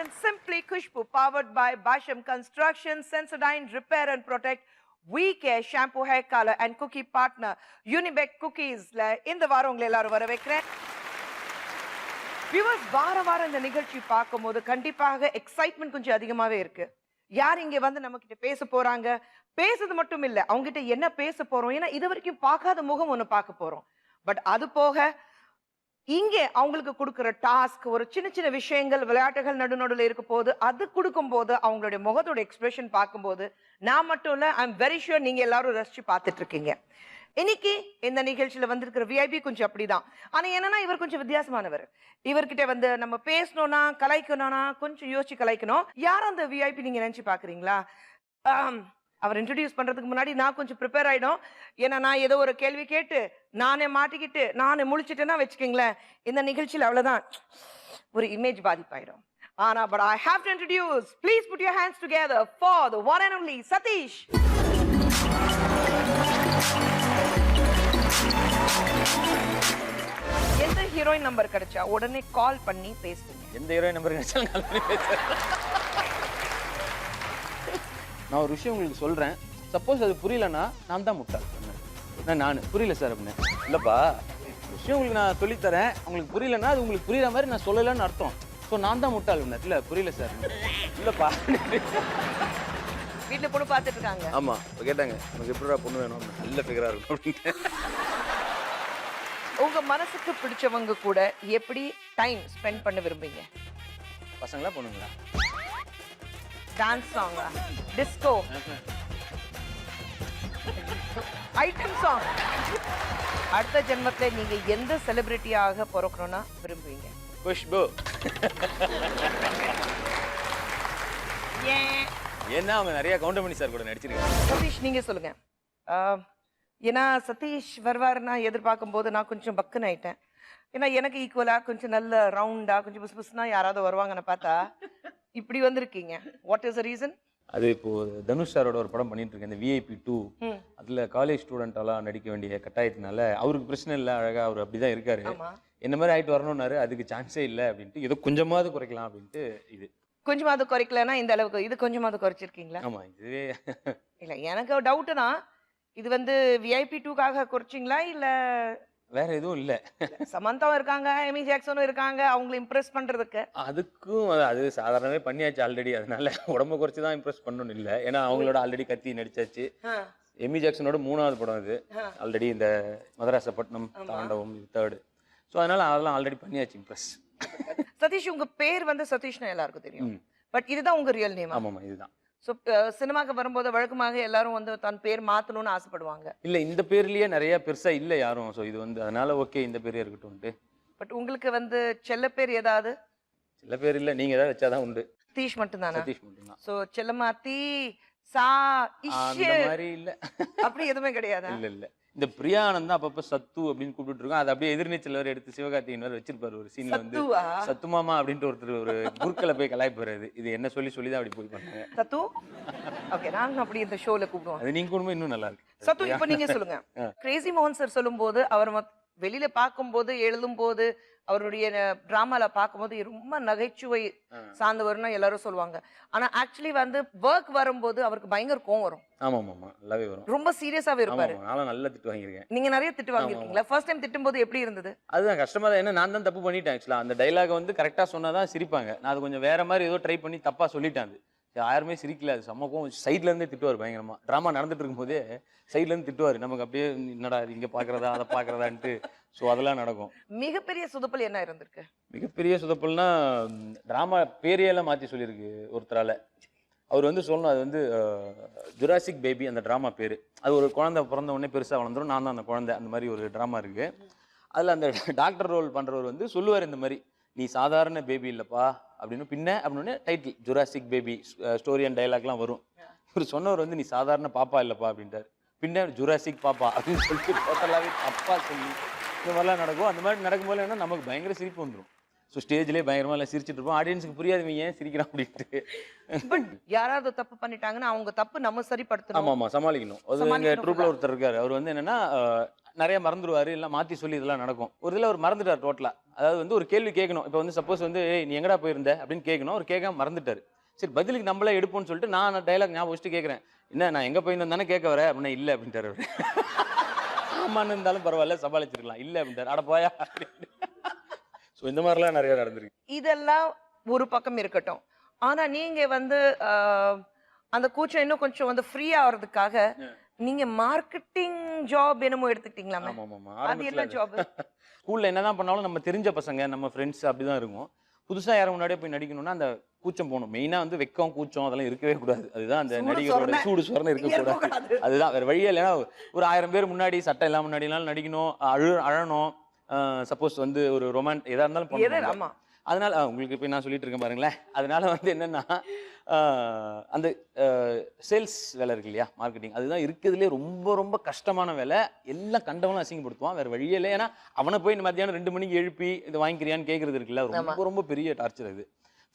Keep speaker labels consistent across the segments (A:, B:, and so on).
A: and Simply Khushbu, powered by Basham Construction, Sensodyne Repair and Protect, We Care Shampoo Hair Color and Cookie Partner, Unibeck Cookies. இந்த வாரம் உங்களை எல்லாரும் வர வைக்கிறேன். Viewers, வாரம் இந்த நிகழ்ச்சி பார்க்கும்போது கண்டிப்பாக எக்ஸைட்மெண்ட் கொஞ்சம் அதிகமாவே இருக்கு. யார் இங்க வந்து நம்ம கிட்ட பேச போறாங்க, பேசுறது மட்டும் இல்ல, அவங்க கிட்ட என்ன பேச போறோம், ஏன்னா இது வரைக்கும் பார்க்காத முகம் ஒண்ணு பார்க்க போறோம். பட் அது போக இங்கே அவங்களுக்கு கொடுக்குற டாஸ்க், ஒரு சின்ன விஷயங்கள், விளையாட்டுகள் நடுநடுல இருக்க போது, அது கொடுக்கும் போது அவங்களுடைய முகத்தோட எக்ஸ்பிரஷன் பார்க்கும்போது நான் மட்டும் இல்ல, ஐ எம் வெரி ஷூர் நீங்க எல்லாரும் ரசிச்சு பார்த்துட்டு இருக்கீங்க. இன்னைக்கு இந்த நிகழ்ச்சியில வந்திருக்கிற விஐபி கொஞ்சம் அப்படிதான். ஆனா என்னன்னா, இவர் கொஞ்சம் வித்தியாசமானவர். இவர்கிட்ட வந்து நம்ம பேசணும்னா, கலாய்க்கணும்னா கொஞ்சம் யோசிச்சு கலாய்க்கணும். யார் அந்த விஐபி நீங்க நினைச்சு பாக்குறீங்களா? அவர் இன்ட்ரடியூஸ் பண்றதுக்கு முன்னாடி நான் கொஞ்சம் ப்ரிப்பேர் ஆயிடும். ஏன்னா நான் ஏதோ ஒரு கேள்வி கேட்டு நானே மாட்டிக்கிட்டு நானே முழிச்சிட்டேன்னா வச்சுக்கீங்களேன், இந்த நிகழ்ச்சியில் அவ்வளவுதான், ஒரு இமேஜ் பாதிப்பாயிடும். ஆனா but I have to introduce, please put your hands together for the one and only Satish. எந்த ஹீரோயின் நம்பர் கிடைச்சா உடனே கால் பண்ணி பேசுவீங்க?
B: எந்த ஹீரோயின் நம்பர் கிடைச்சாலும் கால் பண்ணி பேசுறேன். நான் ஒரு விஷயம் உங்களுக்கு சொல்றேன், சப்போஸ் அது புரியலன்னா நான் தான் முட்டாள். நான் புரியல சார் அப்படின்னு இல்லப்பா, விஷயம் உங்களுக்கு நான் சொல்லித்தரேன், உங்களுக்கு புரியலன்னா அது உங்களுக்கு புரியுற மாதிரி நான் சொல்லலைன்னு அர்த்தம். ஸோ நான் தான் முட்டாள். இல்லை புரியல சார், இல்லப்பா.
A: வீட்டுல பொண்ணு பார்த்துட்டு இருக்காங்க.
B: ஆமா, கேட்டாங்க உனக்கு எப்படிடா பொண்ணு வேணும், நல்ல ஃபிகரா இருக்கும் அப்படின்னு.
A: உங்க மனசுக்கு பிடிச்சவங்க கூட எப்படி டைம் ஸ்பெண்ட் பண்ண விரும்புவீங்க?
B: பசங்களா பொண்ணுங்களா?
A: டான்ஸ் சாங்கா, டிஸ்கோ, ஐட்டம் சாங்? அடுத்த ஜென்மத்துல நீங்க எந்த செலிபிரிட்டியாக பிறக்கணும்னா விரும்புவீங்க?
B: குஷ்பு. ஏன்னா அவங்க நிறைய கவுண்டமணி சார் கூட நடிச்சிருக்காங்க.
A: சதீஷ் நீங்க சொல்லுங்க. ஏன்னா சதீஷ் வருவாருன்னா எதிர்பார்க்கும் போது நான் கொஞ்சம் பக்குன்னு ஆயிட்டேன். ஏன்னா எனக்கு ஈக்குவலா கொஞ்சம் நல்ல ரவுண்டா கொஞ்சம் புஸ் புஸ்னா யாராவது வருவாங்கன்னு பார்த்தா இப்படி வந்திருக்கீங்க. What is the reason?
B: அது இப்போ தனுஷ் சாரோட ஒரு படம் பண்ணிட்டு இருக்கேன், இந்த VIP 2. அதுல காலேஜ் ஸ்டூடெண்டாலாம் நடிக்க வேண்டிய கட்டாயத்தினால அவருக்கு பிரச்சனை இல்லை, அழகா அவர் அப்படிதான் இருக்காரு. என்ன மாதிரி ஆயிட்டு வரணும்னாரு, அதுக்கு சான்ஸே இல்லை அப்படின்ட்டு ஏதோ கொஞ்சமாவது குறைக்கலாம் அப்படின்ட்டு. இது
A: கொஞ்சமாவது குறைக்கலன்னா இந்த அளவுக்கு, இது கொஞ்சமாவது குறைச்சிருக்கீங்களா?
B: ஆமா, இதுவே
A: இல்ல எனக்கு டவுட்னா, இது வந்து VIP 2க்காக குறைச்சிங்களா இல்ல
B: வேற எதுவும் இல்ல?
A: சமந்தாவும் இருக்காங்க, எமி ஜாக்சனும் இருக்காங்க, அவங்களை இம்ப்ரெஸ் பண்றதுக்கு.
B: அதுக்கும் அது சாதாரணவே பண்ணியாச்சு ஆல்ரெடி, அதனால உடம்ப குறைச்சு தான் இம்ப்ரெஸ் பண்ணணும் இல்லை. ஏன்னா அவங்களோட ஆல்ரெடி கத்தி நடிச்சாச்சு. எமி ஜாக்சனோட 3வது படம் இது ஆல்ரெடி, இந்த மதராசப்பட்டினம் தாண்டவம் இது 3rd. ஸோ அதனால அதெல்லாம் ஆல்ரெடி பண்ணியாச்சு இம்ப்ரெஸ்.
A: சதீஷ், உங்க பேர் வந்து சதீஷ்னா எல்லாருக்கும் தெரியும், பட் இதுதான் உங்க ரியல் நேம்?
B: ஆமாமா, இதுதான்.
A: ஸோ சினிமாக்கு வரும்போது வழக்கமாக எல்லாரும் வந்து தன் பேர் மாத்தணும்னு ஆசைப்படுவாங்க.
B: இல்ல, இந்த பேர்லயே நிறைய பெருசா இல்ல யாரும். ஸோ இது வந்து அதனால ஓகே, இந்த பேரே இருக்கட்டும்.
A: பட் உங்களுக்கு வந்து செல்ல பேர் ஏதாவது?
B: செல்ல பேர் இல்ல, நீங்க ஏதாவது வச்சாதான் உண்டு.
A: சதீஷ் மட்டும் தானா?
B: சதீஷ் மட்டும் தான்.
A: ஸோ செல்லமாத்தி சா
B: அந்த மாதிரி இல்ல,
A: அப்படி எதுவுமே கிடையாது.
B: இல்ல இந்த பிரியா ஆனந்த் அப்பப்ப சத்து அப்படின்னு கூப்பிட்டு இருக்கோம். அது அப்படியே எதிர்நீச்சல் வரை எடுத்து சிவகார்த்திகேயன் வரை வச்சிருப்பாரு ஒரு சீன்ல வந்து, சத்து மாமா அப்படின்ட்டு ஒருத்தர் ஒரு குறுக்கல போய் கலாய்ப்பாரு. இது என்ன சொல்லி தான் அப்படி போய் பண்ணாங்க.
A: சத்து ஓகே, நாங்க அப்படி இந்த ஷோல கூப்பிடுவோம்.
B: அது நீங்க கூடும்போது இன்னும் நல்லா இருக்கு.
A: சத்து, இப்போ நீங்க சொல்லுங்க. கிரேசி மோகன் சார் சொல்லும்போது, அவர் வெளியில பார்க்கும்போது, எழுதும் போது, அவருடைய டிராமால பார்க்கும்போது ரொம்ப நகைச்சுவை சார்ந்தவர்னா எல்லாரும் சொல்லுவாங்க. ஆனா ஆக்சுவலி வந்து ஒர்க் வரும்போது அவருக்கு பயங்கர கோவம் வரும்.
B: ஆமா, நல்லாவே வரும்.
A: ரொம்ப சீரியஸாவே இருப்பாரு.
B: நானும் நல்ல திட்டு வாங்கியிருக்கேன்.
A: நீங்க நிறைய திட்டு வாங்கிருக்கீங்களா? ஃபர்ஸ்ட் டைம் திட்டும்போது எப்படி இருந்தது?
B: அதுதான் கஷ்டமா தான். ஏன்னா நான் தான் தப்பு பண்ணிட்டேன் ஆக்சுவலா. அந்த டைலாக் வந்து கரெக்டா சொன்னாதான் சிரிப்பாங்க. நான் அது கொஞ்சம் வேற மாதிரி ஏதோ ட்ரை பண்ணி தப்பா சொல்லிட்டேன். அது யாருமே சிரிக்கல. அது சமக்கும் சைட்ல இருந்தே திட்டுவார் பயங்கரமா. டிராமா நடந்துட்டு இருக்கும் போதே சைட்ல இருந்து திட்டுவாரு. நமக்கு அப்படியே என்னடா இங்க பாக்குறதா அதை பாக்குறதான்ட்டு. ஸோ அதெல்லாம் நடக்கும். மிகப்பெரிய
A: சொதப்பல் என்ன இருந்திருக்கு?
B: மிகப்பெரிய சொதப்பல்னா, டிராமா பேரையெல்லாம் மாற்றி சொல்லியிருக்கு ஒருத்தரால. அவர் வந்து சொல்லணும், அது வந்து ஜுராசிக் பேபி அந்த டிராமா பேர். அது ஒரு குழந்தை பிறந்த உடனே பெருசாக வளர்ந்துடும், நான் தான் அந்த குழந்தை, அந்த மாதிரி ஒரு டிராமா இருக்கு. அதில் அந்த டாக்டர் ரோல் பண்ணுறவர் வந்து சொல்லுவார், இந்த மாதிரி நீ சாதாரண பேபி இல்லைப்பா அப்படின்னு அப்படின்னு title Jurassic baby story and டைலாக்லாம் வரும். இவர் சொன்னவர் வந்து நீ சாதாரண பாப்பா இல்லைப்பா அப்படின்ட்டார். ஜுராசிக் பாப்பா அப்படின்னு சொல்லிட்டு டோட்டலாகவே தப்பா சொல்லி இந்த மாதிரிலாம் நடக்கும். அந்த மாதிரி நடக்கும்போது என்ன நமக்கு பயங்கர சிரிப்பு வந்துடும். ஸோ ஸ்டேஜ்லேயே பயங்கரமா எல்லாம் சிரிச்சிட்டு இருப்போம். ஆடியன்ஸுக்கு புரியாது ஏன் சிரிக்கிறான் அப்படின்ட்டு.
A: பட் யாராவது தப்பு பண்ணிட்டாங்கன்னா அவங்க தப்பு நம்ம சரிப்படுத்தணும்.
B: ஆமா சமாளிக்கணும். அது எங்க
A: சமாளிக்கணும்
B: ட்ரூப்ல
A: full-ஆ.
B: ஒருத்தர் இருக்காரு. அவர் வந்து என்னன்னா நிறைய மறந்துடுவாரு, இல்லை மாத்தி சொல்லி இதெல்லாம் நடக்கும். ஒரு இதில் அவர் மறந்துட்டார் டோட்டலா. அதாவது வந்து ஒரு கேள்வி கேட்கணும். இப்போ வந்து சப்போஸ் வந்து "ஏய், நீ எங்கடா போயிருந்த அப்படின்னு கேட்கணும். அவர் கேட்காம மறந்துட்டாரு. சரி பதிலுக்கு நம்மளே எடுப்போம்னு சொல்லிட்டு நான் டைலாக் ஞாபகம் வச்சுட்டு கேட்குறேன், என்ன நான் எங்க போயிருந்தேன் தானே கேட்க வர அப்படின்னா இல்லை அப்படின்ட்டாரு அவரு. ஆமான்னு இருந்தாலும் பரவாயில்ல சமாளிச்சிருக்கலாம். இல்லை அப்படின்ட்டாரு. அட போயா அப்படின்னு. ஸோ இந்த மாதிரிலாம் நிறைய நடந்திருக்கு.
A: இதெல்லாம் ஒரு பக்கம் இருக்கட்டும். ஆனா நீங்க வந்து அந்த கூச்சம் இன்னும் கொஞ்சம் வந்து ஃப்ரீ ஆகிறதுக்காக நீங்க மார்க்கெட்டிங் ஜாப் என்னமோ எடுத்துக்கிட்டீங்களாமே.
B: ஆமா ஆமா
A: அது என்ன ஜாப்?
B: ஸ்கூல்ல என்னதான் பண்ணாலும் நம்ம தெரிஞ்ச பசங்க நம்ம ஃப்ரெண்ட்ஸ் அப்படிதான் இருக்கும். புதுசா யாரும் முன்னாடியே போய் நடிக்கணும்னா அந்த கூச்சம் போகணும். மெயினா வந்து வெக்கம் கூச்சம் அதெல்லாம் இருக்கவே கூடாது. அதுதான் அந்த நடிகரோட சூடு சொரணை இருக்கக்கூடாது. அதுதான் வேற வழியே இல்லைன்னா ஒரு 1000 பேர் முன்னாடி சட்டம் எல்லாம் முன்னாடினாலும் நடிக்கணும், அழணும். சப்போஸ் வந்து ஒரு ரொமான்ட் எதா இருந்தாலும் பண்ணணும்.
A: ஆமா.
B: அதனால உங்களுக்கு இப்போ நான் சொல்லிட்டு இருக்கேன் பாருங்களேன். அதனால வந்து என்னன்னா அந்த சேல்ஸ் வேலை இருக்கு இல்லையா, மார்க்கெட்டிங், அதுதான் இருக்கிறதுலே ரொம்ப ரொம்ப கஷ்டமான வேலை. எல்லாம் கண்டவனும் அசிங்கப்படுத்துவான், வேற வழியே இல்லை. ஏன்னா அவனை போய் மத்தியானம் 2 மணிக்கு எழுப்பி இது வாங்கிக்கிறியான்னு கேட்கறது இருக்குல்ல, ரொம்ப ரொம்ப பெரிய டார்ச்சர் அது.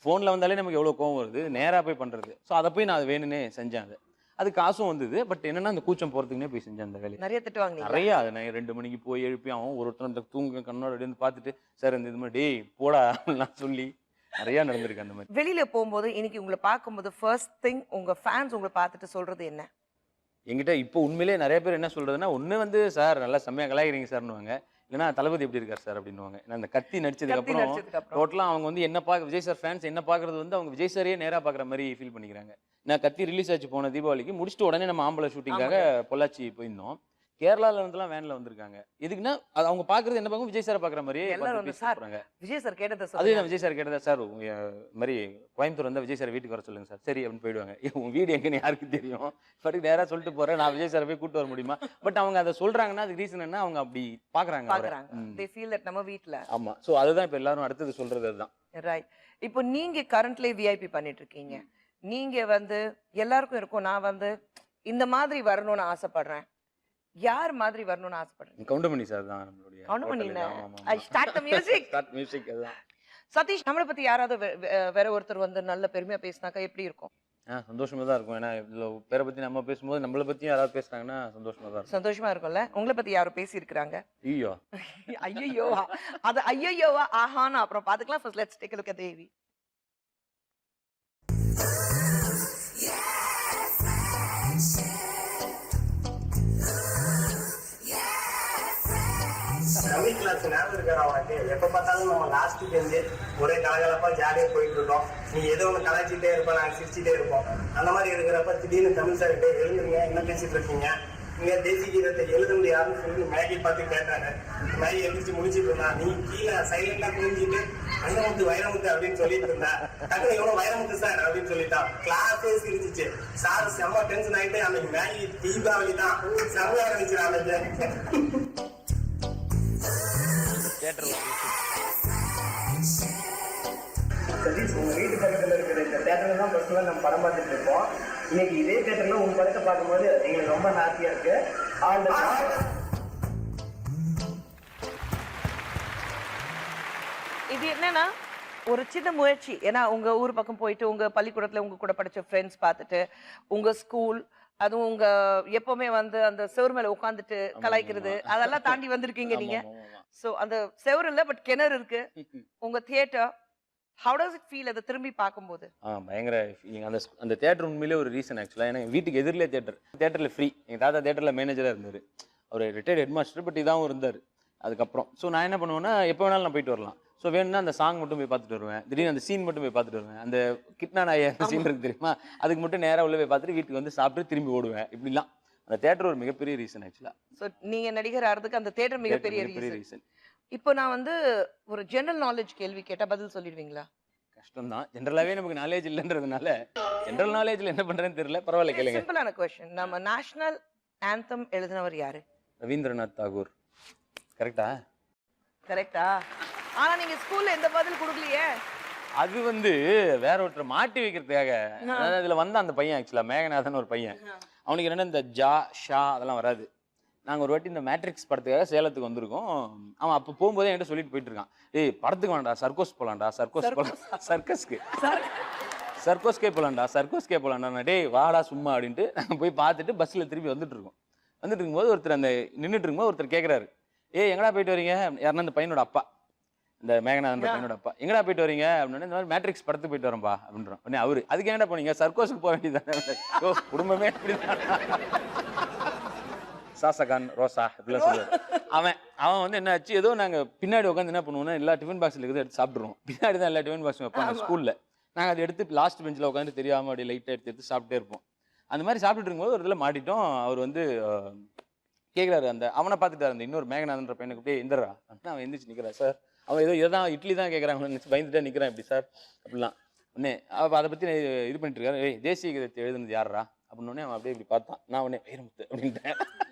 B: ஃபோனில் வந்தாலே நமக்கு எவ்வளோ கோவம் வருது, நேராக போய் பண்ணுறது. ஸோ அதை போய் நான் அது வேணும்னே செஞ்சேன். அது காசும் வந்தது. பட் என்னன்னா அந்த கூச்சம் போகிறதுக்குனே போய் செஞ்சேன் அந்த வேலையை.
A: நிறைய திட்டுவாங்க.
B: நிறைய அது நான் 2 மணிக்கு போய் எழுப்பி அவன் ஒருத்தர் அந்த தூங்க கண்ணோட இருந்து பார்த்துட்டு சார் இந்த இது மாதிரி டேய் போடா நான் சொல்லி நிறைய நடந்திருக்கு அந்த மாதிரி.
A: வெளியில போகும்போது இன்னைக்கு உங்களை பார்க்கும்போது ஃபர்ஸ்ட் திங் உங்க ஃபேன்ஸ் உங்களை பார்த்துட்டு சொல்றது என்ன?
B: என்கிட்ட இப்போ உண்மையிலேயே நிறைய பேர் என்ன சொல்றதுன்னா, ஒன்று வந்து சார் நல்லா செம்மையாக கலாய்க்கிறீங்க சார்னுவாங்க, இல்லைன்னா தளபதி எப்படி இருக்கார் சார் அப்படின்னுவாங்க. ஏன்னா அந்த கத்தி நடிச்சதுக்கு அப்புறம் டோட்டலாக அவங்க வந்து என்ன பார்க்க விஜய் சார் ஃபேன்ஸ் என்ன பார்க்கறது வந்து அவங்க விஜய் சாரையே நேராக பார்க்குற மாதிரி ஃபீல் பண்ணிக்கிறாங்க. நான் கத்தி ரிலீஸ் ஆச்சு போன தீபாவளிக்கு முடிச்சுட்டு உடனே நம்ம ஆம்பளை ஷூட்டிங்காக பொள்ளாச்சி போயிருந்தோம். கேரளால இருந்துலாம் வேன்ல வந்திருக்காங்க. எதுக்குன்னா அது அவங்க பாக்குறது என்ன பார்க்கும், விஜய் சார் பாக்குற மாதிரியே
A: சார் விஜய் சார் கேட்டதை
B: அதே விஜய் சார் கேட்டதா சார் மாதிரி கோயம்புத்தூர் வந்தா விஜய் சார் வீட்டுக்கு வர சொல்லுங்க சார். சரி அப்படின்னு போயிடுவாங்க. உன் வீடு எங்கன்னு யாருக்கு தெரியும், பட் நேரா சொல்லிட்டு போறேன் நான் விஜய் சார் போய் கூட்டு வர முடியுமா. பட் அவங்க அதை சொல்றாங்கன்னா அதுக்கு ரீசன் என்ன, அவங்க அப்படி பாக்குறாங்க.
A: they feel that நம்ம வீட்ல.
B: ஆமா. சோ அதுதான் இப்ப எல்லாரும் அடுத்தது சொல்றது அதுதான்.
A: ரைட். இப்போ நீங்க கரண்ட்லி விஐபி பண்ணிட்டு இருக்கீங்க. நீங்க வந்து எல்லாருக்கும் இருக்கும் நான் வந்து இந்த மாதிரி வரணும்னு ஆசைப்படுறேன், யார் மாதிரி வரணும்னு ஆசைப்படுறேன்?
B: கவுண்டமணி சார் தான் நம்மளுடைய.
A: Goundamani. I start the music.
B: Start music அதுதான்.
A: சதீஷ், நம்மள பத்தி யாராவது வேற ஒருத்தர் வந்து நல்ல பெருமையா பேசினாக்கா எப்படி இருக்கும்?
B: சந்தோஷமா தான் இருக்கும். ஏன்னா இவ்வளோ பேரை பத்தி நம்ம பேசும்போது நம்மளை பத்தியும் யாராவது பேசுனாங்கன்னா சந்தோஷமா தான் இருக்கும்.
A: சந்தோஷமா இருக்கும்ல. உங்களை பத்தி யாரும் பேசி இருக்காங்க?
B: ஐயோ
A: ஐயோவா அது ஐயோவா ஆஹானா அப்புறம் பாத்துக்கலாம். First let's take a look at Devi.
C: Ravi class ஞாபகம் இருக்கிற அவனுக்கு எப்ப பார்த்தாலும் நம்ம லாஸ்ட்டுக்கு வந்து ஒரே கலகலப்பா ஜாலியா போயிட்டு இருக்கோம். நீ ஏதோ ஒன்று கலாச்சிட்டே இருப்போம், நாங்கள் சிரிச்சுட்டே இருப்போம். அந்த மாதிரி இருக்கிறப்ப திடீர்னு தமிழ் சார் கிட்டே எழுதுறீங்க, என்ன பேசிட்டு இருக்கீங்க, இங்க தேசிய கீதத்தை எழுத முடியாதுன்னு சொல்லி மேகி பார்த்து கேட்டாங்க. மேகி எழுதிச்சு முடிச்சுட்டு இருந்தா, நீ கீழே சைலண்டா புரிஞ்சுட்டு வைரமுத்து வைரமுத்து அப்படின்னு சொல்லிட்டு இருந்தா, டக்குனு எவ்வளவு வைரமுத்து சார் அப்படின்னு சொல்லிட்டான். கிளாஸே சிரிச்சிச்சு. சார் செம்ம டென்ஷன் ஆயிட்டு அன்னைக்கு மேகி தீபாவளி தான் செம்மையா இருந்துச்சு. அன்னைக்கு உங்க வீட்டு பக்கத்துல இருக்கிற இந்த தேட்டர்ல தான் ஃபர்ஸ்ட் நம்ம படம் பார்த்துட்டு இருக்கோம். இன்னைக்கு இதே தேட்டர்ல உங்க படத்தை பார்க்கும்போது எங்களுக்கு ரொம்ப ஹாப்பியா இருக்கு.
A: இது என்னன்னா ஒரு சின்ன முயற்சி. ஏன்னா உங்க ஊர் பக்கம் போயிட்டு உங்க பள்ளிக்கூடத்துல உங்க கூட படிச்ச ஃப்ரெண்ட்ஸ் பார்த்துட்டு உங்க ஸ்கூல், அதுவும் உங்க எப்பவுமே வந்து அந்த செவர் மேல உட்காந்துட்டு கலாய்க்கிறது அதெல்லாம் தாண்டி வந்திருக்கீங்க நீங்க. சோ அந்த செவர் இல்ல பட் கிணறு இருக்கு உங்க theatre. How does it feel அதை திரும்பி பார்க்கும்போது?
B: பயங்கர ஃபீலிங். அந்த தியேட்டர் உண்மையிலே ஒரு ரீசன் ஆக்சுவலாக. ஏன்னா வீட்டுக்கு எதிரிலே தியேட்டரில் ஃப்ரீ. எங்கள் தாத்தா தியேட்டரில் மேனேஜராக இருந்தார். அவர் ரிட்டையர்ட் ஹெட் மாஸ்டர், பட் இதாகவும் இருந்தார் அதுக்கப்புறம். ஸோ நான் என்ன பண்ணுவேன்னா எப்போ வேணாலும் நான் போயிட்டு வரலாம். ஸோ வேணும்னா அந்த சாங் மட்டும் போய் பார்த்துட்டு வருவேன், திடீர்னு அந்த சீன் மட்டும் போய் பார்த்துட்டு வருவேன். அந்த கிட்னா நாய சீன் இருக்கு தெரியுமா, அதுக்கு மட்டும் நேராக உள்ள போய் பார்த்துட்டு வீட்டுக்கு வந்து சாப்பிட்டு திரும்பி ஓடுவேன். இப்படிலாம் அந்த தியேட்டர் ஒரு மிகப்பெரிய ரீசன் ஆக்சுவலாக.
A: ஸோ நீங்க நடிகர் ஆகிறதுக்கு அந்த தியேட்டர் மிகப்பெரிய ரீசன். இப்போ நான் வந்து ஒரு ஜெனரல் நாலேஜ் கேள்வி கேட்டா பதில் சொல்லிடுவீங்களா?
B: கஷ்டம் தான். ஜெனரலாவே நமக்கு நாலேஜ் இல்லைன்றதுனால ஜெனரல் நாலேஜ்ல என்ன பண்றேன்னு தெரியல. பரவாயில்ல கேளுங்க.
A: சிம்பிளான क्वेश्चन. நம்ம நேஷனல் ஆந்தம் எழுதினவர் யாரு?
B: ரவீந்திரநாத் தாகூர். கரெக்ட்டா?
A: கரெக்ட்டா? ஆனா நீங்க ஸ்கூல்ல எந்த பதில் கொடுக்கலையே.
B: அது வந்து வேற ஒருத்தர் மாட்டி வைக்கிறதுக்காக. அதாவது இதுல வந்த அந்த பையன் ஆக்சுவலா மேகநாதன் ஒரு பையன். அவனுக்கு என்னன்னா இந்த ஜா ஷா அதெல்லாம் வராது. நாங்கள் ஒரு வாட்டி இந்த மேட்ரிக்ஸ் படத்துக்காக சேலத்துக்கு வந்திருக்கோம். அவன் அப்போ போகும்போதே என்கிட்ட சொல்லிட்டு போயிட்டு இருக்கான், ஏய் படத்துக்கு வேண்டாம் சர்க்கோஸ் போகலாம்டா, சர்க்கோஸ் போகலாம், சர்க்கோஸ்கே போகலாம்டா, டேய் வாடா சும்மா அப்படின்ட்டு நாங்கள் போய் பார்த்துட்டு பஸ்ஸில் திருப்பி வந்துட்டு இருக்கும்போது ஒருத்தர் அந்த நின்றுட்டு இருக்கும்போது ஒருத்தர் கேட்குறாரு, ஏய் எங்கடா போயிட்டு வரீங்க? யாருன்னா இந்த பையனோட அப்பா, இந்த மேகநாதன்ற பையனோட அப்பா, எங்கடா போயிட்டு வரீங்க அப்படின்னு. இந்த மாதிரி மேட்ரிக்ஸ் படத்துக்கு போயிட்டு வரேன்பா அப்படின்றோம். உடனே அவரு, அதுக்கு என்னடா போனீங்க? சர்க்கோஸுக்கு போக வேண்டியதானே. குடும்பமே அப்படிதான். சாசகான் ரோசா இப்படிலாம் சொல்லுவார். அவன் வந்து என்ன ஆச்சு, ஏதோ நாங்கள் பின்னாடி உட்காந்து என்ன பண்ணுவோம்னா எல்லா டிஃபன் பாக்ஸில் இருக்கிறத எடுத்து சாப்பிட்ருவோம். பின்னாடி தான் எல்லா டிஃபன் பாக்ஸும் வைப்பாங்க ஸ்கூலில். நாங்கள் அதை எடுத்து லாஸ்ட் பெஞ்சில் உட்காந்து தெரியாமல் அப்படியே லைட்டாக எடுத்து சாப்பிட்டே இருப்போம். அந்த மாதிரி சாப்பிட்டுட்டு இருக்கும்போது ஒரு இதில் மாட்டிட்டோம். அவர் வந்து கேட்குறாரு, அந்த அவனை பார்த்துட்டாரு, அந்த இன்னொரு மேகநாதன்ற பையனுக்கு அப்படியே எந்திரா அப்படின்னா அவன் எந்திரிச்சு நிற்கிறான். சார் அவன் ஏதோ இதான் இட்லி தான் கேட்குறாங்க, பயந்துட்டா நிற்கிறான் எப்படி சார் அப்படிலாம். உடனே அப்போ அதை பற்றி இது பண்ணிட்டு இருக்காரு. ஏய் தேசிய கீதத்தை எழுதுனது யாரா அப்படின்னு. அவன் அப்படியே இப்படி பார்த்தான். நான் உடனே வைரமுத்து அப்படின்ட்டேன்.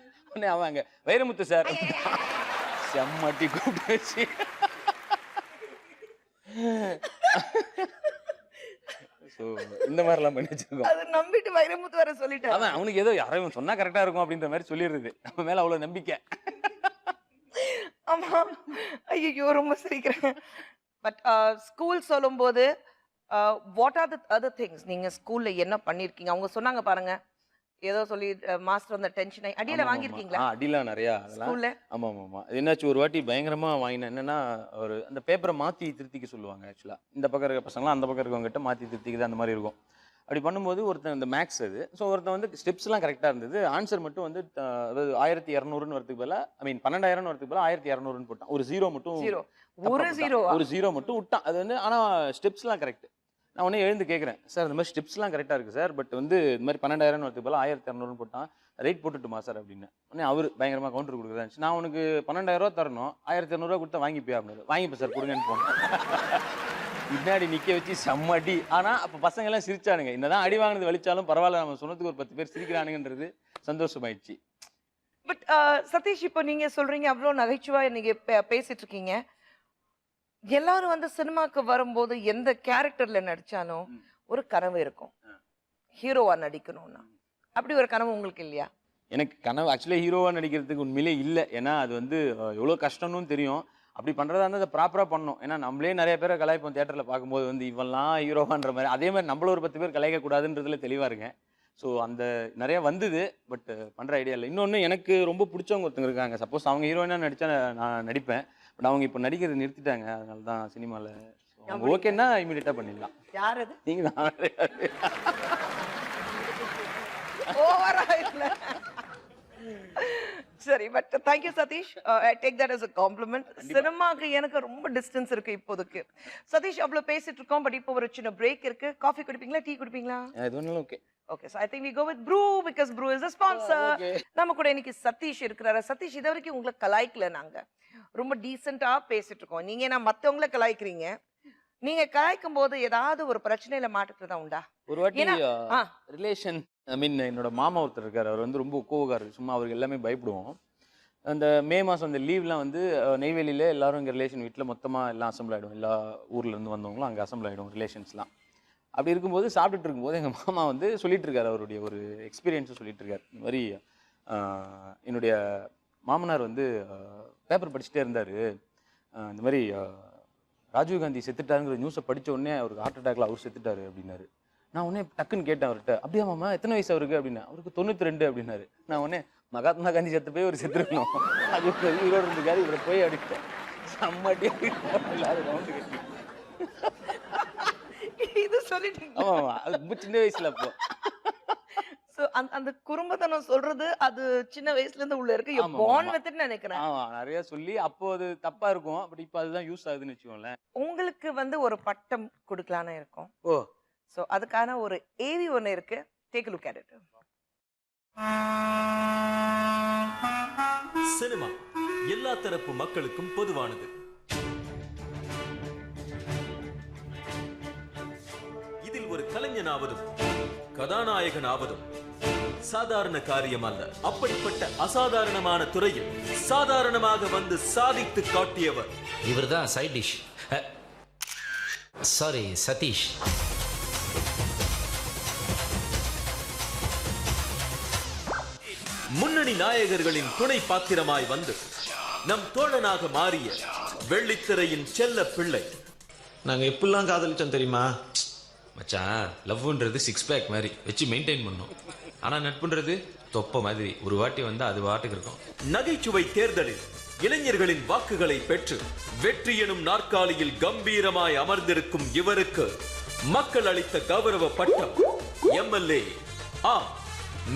B: உடனே அவன் அங்கே வைரமுத்து சார் செம்மட்டி கூப்பிட்டு வச்சு இந்த மாதிரிலாம் பண்ணி வச்சிருக்கோம்.
A: அது நம்பிட்டு வைரமுத்து வர சொல்லிட்டான்.
B: அதான் அவனுக்கு ஏதோ யாரும் சொன்னா கரெக்டா இருக்கும் அப்படின்ற மாதிரி சொல்லிடுறது. நம்ம மேல அவ்வளவு நம்பிக்கை.
A: ஆமா, ஐயோ ரொம்ப சிரிக்கிறேன். பட் ஸ்கூல் சொல்லும்போது what are the other things நீங்க ஸ்கூல்ல என்ன பண்ணிருக்கீங்க? அவங்க சொன்னாங்க பாருங்க, ஏதோ சொல்லி மாஸ்டர் வந்து டென்ஷன் ஆகி அடியில வாங்கிருக்கீங்களா?
B: அடிலாம் நிறைய அதெல்லாம்.
A: ஸ்கூல்ல
B: ஆமா ஆமா. என்னாச்சு, ஒரு வாட்டி பயங்கரமா வாங்கினேன். என்னன்னா, ஒரு அந்த பேப்பரை மாத்தி திருத்திக்க சொல்லுவாங்க. ஆக்சுவலா இந்த பக்கம் இருக்க பசங்களாம் அந்த பக்கம் இருக்கவங்க கிட்ட மாத்தி திருத்திக்குது அந்த மாதிரி இருக்கும். அப்படி பண்ணும்போது ஒருத்தன் இந்த மேக்ஸ் அது, ஸோ ஒருத்தன் வந்து ஸ்டெப்ஸ்லாம் கரெக்டாக இருந்தது, ஆன்சர் மட்டும் வந்து அதாவது 1200 வரதுக்கு பதிலாக 12,000 வரதுக்கு பதிலாக 1200 போட்டான். ஒரு ஜீரோ மட்டும், ஒரு ஜீரோ மட்டும் விட்டான். அது வந்து ஆனால் ஸ்டெப்ஸ்லாம் கரெக்ட். நான் உடனே எழுந்து கேட்குறேன், சார் இந்த மாதிரி ஸ்டெப்ஸ்லாம் கரெக்டாக இருக்குது சார், பட் வந்து இந்த மாதிரி 12,000 வரதுக்கு பதிலாக 1200 போட்டான், ரேட் போட்டுட்டுமா சார் அப்படின்னு. உடனே அவர் பயங்கரமாக கவுண்டர் கொடுக்குறதா இருந்துச்சு. நான் உனக்கு 12,000 தரணும், 1200 கொடுத்தா வாங்கிப்பியா அப்படின்னு. வாங்கிப்பேன் சார் கொடுங்கன்னு போனேன். பின்னாடி நிக்க வச்சு செம்மடி. ஆனா அப்ப பசங்க எல்லாம் சிரிச்சானுங்க. என்னதான் அடி வாங்கினது வலிச்சாலும் பரவாயில்ல, நம்ம சொன்னதுக்கு ஒரு 10 பேர் சிரிக்கிறானுங்கன்றது சந்தோஷமாயிடுச்சு.
A: பட் சதீஷ், இப்போ நீங்க சொல்றீங்க அவ்வளோ நகைச்சுவா நீங்க பேசிட்டு இருக்கீங்க. எல்லாரும் வந்து சினிமாக்கு வரும்போது எந்த கேரக்டர்ல நடிச்சாலும் ஒரு கனவு இருக்கும், ஹீரோவா நடிக்கணும்னா. அப்படி ஒரு கனவு உங்களுக்கு இல்லையா?
B: எனக்கு கனவு ஆக்சுவலி ஹீரோவா நடிக்கிறதுக்கு உண்மையிலே இல்லை. ஏன்னா அது வந்து எவ்வளோ கஷ்டம்னு தெரியும். அப்படி பண்ணுறதா இருந்தால் அதை ப்ராப்பராக பண்ணணும். ஏன்னா நம்மளே நிறைய பேரை கலாய்ப்போம் தேட்டரில் பார்க்கும்போது, வந்து இவெல்லாம் ஹீரோவான்ற மாதிரி. அதே மாதிரி நம்மள ஒரு 10 பேர் கலாய்க்கக்கூடாதுன்றதுல தெளிவாக இருக்கேன். ஸோ அந்த நிறைய வந்தது, பட் பண்ணுற ஐடியா இல்லை. இன்னொன்று எனக்கு ரொம்ப பிடிச்சவங்க ஒருத்தங்க இருக்காங்க. சப்போஸ் அவங்க ஹீரோயினாக நடித்தா நான் நடிப்பேன். பட் அவங்க இப்போ நடிக்கிறது நிறுத்திட்டாங்க. அதனால தான் சினிமாவில் ஓகேன்னா இமீடியட்டாக பண்ணிடலாம்.
A: யார் அது?
B: நீங்கள் தான்.
A: சரி, but thank you Satish. I take that as a compliment. சினிமாக்கு எனக்கு ரொம்ப டிஸ்டன்ஸ் இருக்கு இப்போதைக்கு. சதீஷ் அவ்வளோ பேசிட்டு இருக்கோம், பட் இப்போ ஒரு சின்ன பிரேக் இருக்கு. காஃபி குடிப்பீங்களா, டீ குடிப்பீங்களா?
B: இது ஒன்றும் okay.
A: Okay, so I think we go with brew because brew is a sponsor. நம்ம கூட இன்னைக்கு சதீஷ் இருக்கிறாரு. சதீஷ், இது வரைக்கும் உங்களை கலாய்க்கல, நாங்க ரொம்ப டீசெண்டா பேசிட்டு இருக்கோம். நீங்க என்ன மத்தவங்கள கலாய்க்கிறீங்க, நீங்க கலாய்க்கும் போது ஏதாவது ஒரு பிரச்சனையில மாட்டுறதா உண்டா?
B: ஒரு வாட்டி ரிலேஷன், என்னோட மாமா ஒருத்தர் இருக்காரு. அவர் வந்து ரொம்ப கோவக்காரர். சும்மா அவருக்கு எல்லாமே பயப்படுவோம். அந்த மே மாதம் அந்த லீவ்லாம் வந்து நெய்வேலியில் எல்லாரும் இங்கே ரிலேஷன் வீட்டில் மொத்தமாக எல்லாம் அசம்பிள் ஆகிடும். எல்லா ஊர்லேருந்து வந்தவங்களும் அங்கே அசம்பிள் ஆகிடும் ரிலேஷன்ஸ்லாம். அப்படி இருக்கும்போது சாப்பிட்டுட்டு இருக்கும்போது எங்கள் மாமா வந்து சொல்லிட்டு இருக்காரு, அவருடைய ஒரு எக்ஸ்பீரியன்ஸை சொல்லிட்டு இருக்காரு. இந்த மாதிரி என்னுடைய மாமனார் வந்து பேப்பர் படிச்சுட்டே இருந்தார். இந்த மாதிரி ராஜீவ்காந்தி செத்துட்டாருங்கிற நியூஸை படித்த உடனே அவருக்கு ஹார்ட் அட்டாக்ல அவர் செத்துட்டாரு அப்படின்னாரு. நான் உடனே டக்குன்னு கேட்டேன் அவர்கிட்ட, அப்படியா மாமா எத்தனை வயசு அவருக்கு அப்படின்னா. அவருக்கு 92 அப்படின்னாரு. நான் உடனே மகாத்மா காந்தி செத்து போய் ஒரு செத்துருக்கணும், அது இவரோட இருந்துக்காரு, இவரை போய் அப்படின்ட்டேன். செம்மட்டி ரவுண்டு கட்டி
A: இது சொல்லிட்டு.
B: ஆமா, அது ரொம்ப சின்ன வயசுல. அப்போ
A: அந்த குறும்பத்தனம் சொல்றது அது சின்ன வயசுல இருந்து உள்ள இருக்கு. நினைக்கிறேன்.
B: நிறைய சொல்லி அப்போ அது தப்பா இருக்கும், பட் இப்போ அதுதான் யூஸ் ஆகுதுன்னு வச்சுக்கோங்களேன்.
A: உங்களுக்கு வந்து ஒரு பட்டம் கொடுக்கலான்னு இருக்கும்.
B: ஓ,
A: சோ அதுக்கான ஒரு ஏவி ஒண்ணு இருக்கு. Take a look at it.
D: Cinema எல்லா தரப்பு மக்களுக்கும் பொதுவானது. இதில் ஒரு கலைஞனாவதும் கதாநாயகனாவதும் சாதாரண காரியம் அல்ல. அப்படிப்பட்ட அசாதாரணமான துறையில் சாதாரணமாக வந்து சாதித்து காட்டியவர்
E: இவர்தான் சைட் டிஷ். சாரி, சதீஷ்.
D: முன்னணி நாயகர்களின் துணை பாத்திரமாய் வந்து நம் தோழனாக மாறிய வெள்ளித்திரையின் செல்ல பிள்ளை.
F: நாங்கள் எப்படிலாம் காதலிச்சோம் தெரியுமா?
E: மச்சான், லவ்ன்றது 6 பேக் மாதிரி வச்சு மெயின்டைன் பண்ணும். ஆனா நட்புன்றது தொப்ப மாதிரி, ஒரு வாட்டி வந்தா அது வாட்டுக்கு இருக்கும்.
D: நகைச்சுவை தேர்தலில் இளைஞர்களின் வாக்குகளை பெற்று வெற்றி எனும் நாற்காலியில் கம்பீரமாய் அமர்ந்திருக்கும் இவருக்கு மக்கள் அளித்த கௌரவ பட்டம் எம்எல்ஏ,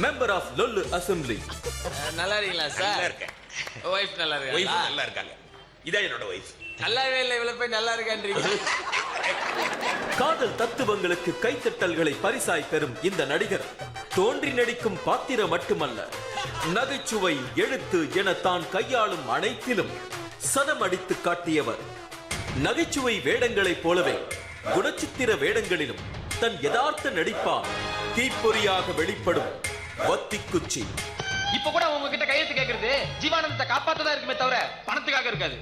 D: மெம்பர் ஆஃப் லொல்லு அசெம்பிளி.
E: நல்லா இருக்கீங்களா சார்? ஒய்ஃப் நல்லா இருக்கா?
G: நல்லா இருக்காங்க. இதான் என்னோட ஒய்ஃப்.
E: நல்லாவே இல்லை, இவ்வளவு போய் நல்லா இருக்கான்றீங்க.
D: காதல் தத்துவங்களுக்கு கைத்தட்டல்களை பரிசாய் பெறும் இந்த நடிகர் தோன்றி நடிக்கும் பாத்திரம் மட்டுமல்ல, நகைச்சுவை, எழுத்து என தான் கையாளும் அனைத்திலும் சதம் அடித்து காட்டியவர். நகைச்சுவை வேடங்களைப் போலவே குணச்சித்திர வேடங்களிலும் தன் யதார்த்த நடிப்பால் தீப்பொறியாக வெளிப்படும் வத்திக்குச்சி.
H: இப்ப கூட உங்ககிட்ட கையெழுத்து கேக்குறது ஜீவானந்தத்தை காப்பாத்ததா இருக்குமே தவிர பணத்துக்காக இருக்காது.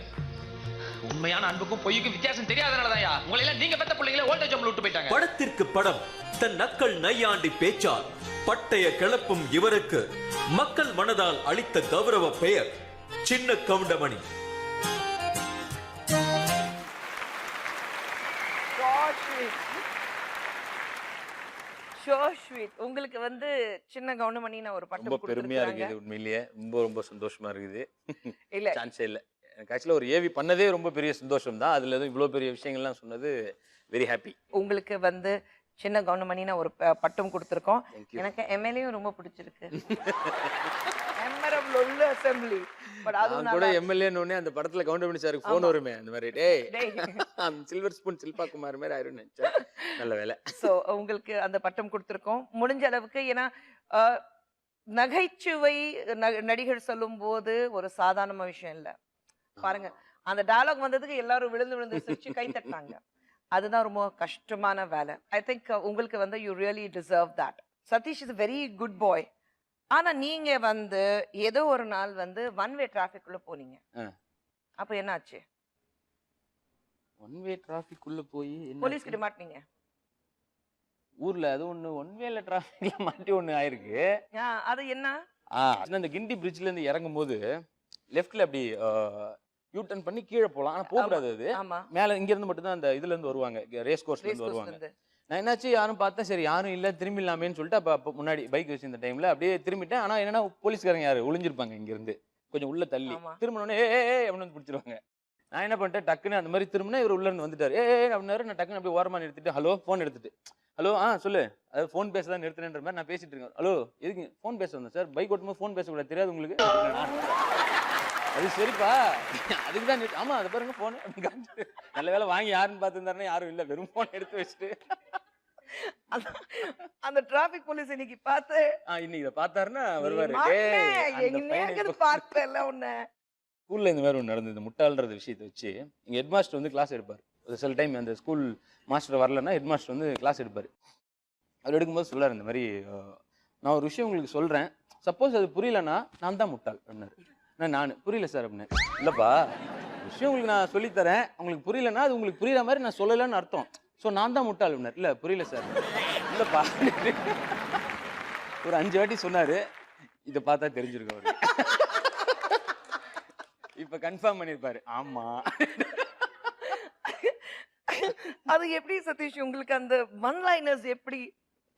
H: உண்மையான அன்புக்கும் பொய்யுக்கும் வித்தியாசம் தெரியாதனாலதான்யா உங்களை எல்லாம் நீங்க பெத்த பிள்ளைங்களே ஓல்டேஜ் ஹோம்ல விட்டு போயிட்டாங்க.
D: படத்திற்கு படம் தன் நக்கல் நையாண்டி பேச்சால் பட்டைய கிளப்பும் இவருக்கு மக்கள் மனதால் அளித்த கௌரவ பெயர் சின்ன கவுண்டமணி.
A: உங்களுக்கு வந்து சின்ன கவுண்டமணின்னு ஒரு பட்டம்
B: ரொம்ப பெருமையா
A: கொடுத்திருக்காங்க.
B: இருக்குது உண்மையிலேயே. ரொம்ப ரொம்ப சந்தோஷமா இருக்குது.
A: இல்ல
B: சான்ஸே இல்லை. எனக்கு ஆக்சுவலாக ஒரு ஏவி பண்ணதே ரொம்ப பெரிய சந்தோஷம் தான். அதுல எதுவும் இவ்வளோ பெரிய விஷயங்கள்லாம் சொன்னது வெரி ஹாப்பி.
A: உங்களுக்கு வந்து சின்ன கவுண்டமணின்னு ஒரு பட்டம் கொடுத்திருக்கோம்.
B: Thank you.
A: எனக்கு எம்எல்ஏயும் ரொம்ப பிடிச்சிருக்கு. மெம்பர் ஆஃப் லொல்லு அசெம்பிளி. பட் அது
B: நான் கூட எம்எல்ஏன்னு உடனே அந்த படத்துல கவுண்டமணி சாருக்கு ஃபோன் வருமே, அந்த மாதிரி டேய் சில்வர் ஸ்பூன் சில்பா குமார் மாதிரி ஆயிரும் நினைச்சேன். நல்ல வேலை.
A: சோ உங்களுக்கு அந்த பட்டம் கொடுத்திருக்கோம். முடிஞ்ச அளவுக்கு ஏன்னா நகைச்சுவை நடிகர் சொல்லும் போது ஒரு சாதாரண விஷயம் இல்ல. பாருங்க, அந்த டயலாக் வந்ததுக்கு எல்லாரும் விழுந்து விழுந்து சிரிச்சு கை தட்டாங்க. அதுதான் ரொம்ப கஷ்டமான வேலை. ஐ திங்க் உங்களுக்கு வந்து you really deserve that. Sathish is very good boy. ஆனா நீங்க வந்து ஏதோ ஒரு நாள் வந்து ஒன் வே டிராபிக் உள்ள போனீங்க. அப்ப என்ன ஆச்சு?
B: ஒன் வே டிராபிக் உள்ள போய்
A: போலீஸ் கிட்ட மாட்டீங்க.
B: ஊர்ல அது ஒண்ணு ஒன் வேல டிராபிக்ல மாட்டி ஒண்ணு ஆயிருக்கு.
A: அது என்ன?
B: அந்த கிண்டி பிரிட்ஜ்ல இருந்து இறங்கும் போது லெஃப்ட்ல அப்படி யூ டர்ன் பண்ணி கீழே போலாம். ஆனா போக கூடாது. அது
A: ஆமா,
B: மேல இங்க இருந்து மட்டும் தான் அந்த இதுல இருந்து வருவாங்க, ரேஸ் கோர்ஸ்ல இருந்து வருவாங்க. நான் என்னாச்சு யாரும் பார்த்தேன், சரி யாரும் இல்ல திரும்பிடலாமேன்னு சொல்லிட்டு அப்ப முன்னாடி பைக் வச்சு இந்த டைம்ல அப்படியே திரும்பிட்டேன். ஆனா என்னன்னா போலீஸ்காரங்க யாரு ஒளிஞ்சிருப்பாங்க இங்க இருந்து கொஞ்சம் உள்ள தள்ளி. திரும்பினோடனே அப்படின்னு வந்து பிடிச்சிருவாங்க. நான் என்ன பண்ணிட்டேன், டக்குன்னு அந்த மாதிரி திரும்பினா இவர் உள்ள இருந்து வந்துட்டாரு. அப்படின்னாரு. நான் டக்குன்னு அப்படியே ஓரமா நிறுத்திட்டு ஹலோ ஃபோன் எடுத்துட்டு ஹலோ சொல்லு, அதாவது ஃபோன் பேசதான் நிறுத்தினேன்ற மாதிரி நான் பேசிட்டு இருக்கேன். ஹலோ எதுக்கு ஃபோன் பேச வந்தேன் சார், பைக் ஓட்டும்போது ஃபோன் பேசக்கூடாது தெரியாது உங்களுக்கு? அது சரிப்பா, அதுக்கு தான் ஆமா அதை பாருங்க போன். நல்ல வேலை வாங்கி யாருன்னு பார்த்துருந்தாருன்னா யாரும் இல்லை, வெறும் போன் எடுத்து வச்சுட்டு.
A: அந்த டிராபிக் போலீஸ் இன்னைக்கு பார்த்து
B: இன்னைக்கு இதை பார்த்தாருன்னா வருவாரு. ஸ்கூல்ல இந்த மாதிரி ஒன்று நடந்தது, முட்டாள்ன்ற விஷயத்தை வச்சு. இங்க ஹெட் மாஸ்டர் வந்து கிளாஸ் எடுப்பார். சில டைம் அந்த ஸ்கூல் மாஸ்டர் வரலன்னா ஹெட் மாஸ்டர் வந்து கிளாஸ் எடுப்பார். அவர் எடுக்கும்போது சொல்லார், இந்த மாதிரி நான் ஒரு விஷயம் உங்களுக்கு சொல்றேன், சப்போஸ் அது புரியலன்னா நான் தான் முட்டாள் அப்படின்னாரு. நான் புரியல சார் அப்படின்னேன். இல்லப்பா, விஷயம் உங்களுக்கு நான் சொல்லித்தரேன், உங்களுக்கு புரியலன்னா அது உங்களுக்கு புரியுற மாதிரி நான் சொல்லலைன்னு அர்த்தம். ஸோ நான் தான் முட்டாள் அப்படின்னாரு. இல்லை புரியல சார். இல்லப்பா, ஒரு 5 வாட்டி சொன்னாரு. இதை பார்த்தா தெரிஞ்சிருக்கும் அவரு. இப்ப கன்ஃபார்ம் பண்ணிருப்பாரு. ஆமா.
A: அது எப்படி சதீஷ் உங்களுக்கு அந்த ஒன் லைனர்ஸ் எப்படி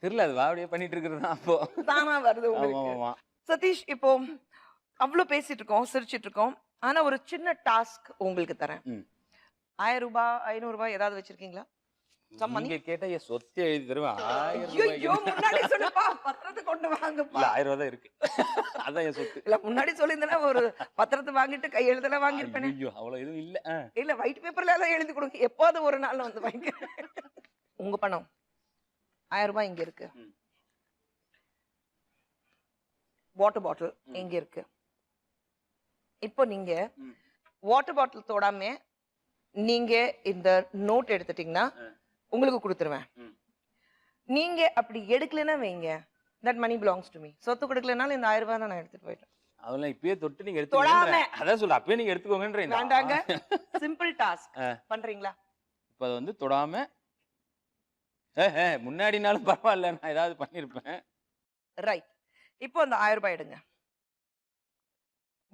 B: தெரியல, அது வாடியே பண்ணிட்டு இருக்கிறது தான் அப்போ
A: தானா வருது உங்களுக்கு? சதீஷ், இப்போ அவ்வளவு பேசிட்டு இருக்கோம், சிரிச்சிட்டு இருக்கோம். ஆனா ஒரு சின்ன டாஸ்க் உங்களுக்கு தரேன். 1000 ரூபாய் 500 ரூபாய் ஏதாவது வச்சிருக்கீங்களா?
B: நீங்க கேட்டா என் சொத்தை எழுதி தருவேன். 1000
A: ஐயோ, முன்னாடி சொல்லுப்பா, பத்திரத்தை கொண்டு வாங்கப்பா.
B: 1000 ரூபாய் தான் இருக்கு, அதான் என் சொத்து.
A: இல்ல முன்னாடி சொல்லியிருந்தேன்னா ஒரு பத்திரத்தை வாங்கிட்டு கையெழுதெல்லாம் வாங்கிருப்பேன்.
B: ஐயோ, அவ்வளவு எதுவும் இல்ல.
A: இல்ல ஒயிட் பேப்பர்ல எல்லாம் எழுதி கொடுங்க, எப்போது ஒரு நாள் வந்து வாங்க. உங்க பணம் 1000 ரூபாய் இங்க இருக்கு. வாட்டர் பாட்டில் இங்க இருக்கு. இப்போ நீங்க வாட்டர் பாட்டில் தொடாம நீங்க இந்த நோட் எடுத்துட்டீங்கன்னா உங்களுக்கு கொடுத்துருவேன். நீங்க அப்படி எடுக்கலன்னா வைங்க, that money belongs to me. சொத்து கொடுக்கலனாலும் இந்த 1000 ரூபாய் நான் எடுத்துட்டு போயிட்டேன்.
B: அதெல்லாம் இப்பயே தொட்டு நீங்க எடுத்துக்கோங்க. அதான் சொல்ல, அப்பயே நீங்க எடுத்துக்கோங்கன்ற.
A: வேண்டாங்க, சிம்பிள் டாஸ்க் பண்றீங்களா?
B: இப்ப அது வந்து தொடாம முன்னாடினாலும் பரவாயில்ல, நான் ஏதாவது பண்ணிருப்பேன்.
A: ரைட். இப்போ அந்த 1000 ரூபாய் எடுங்க.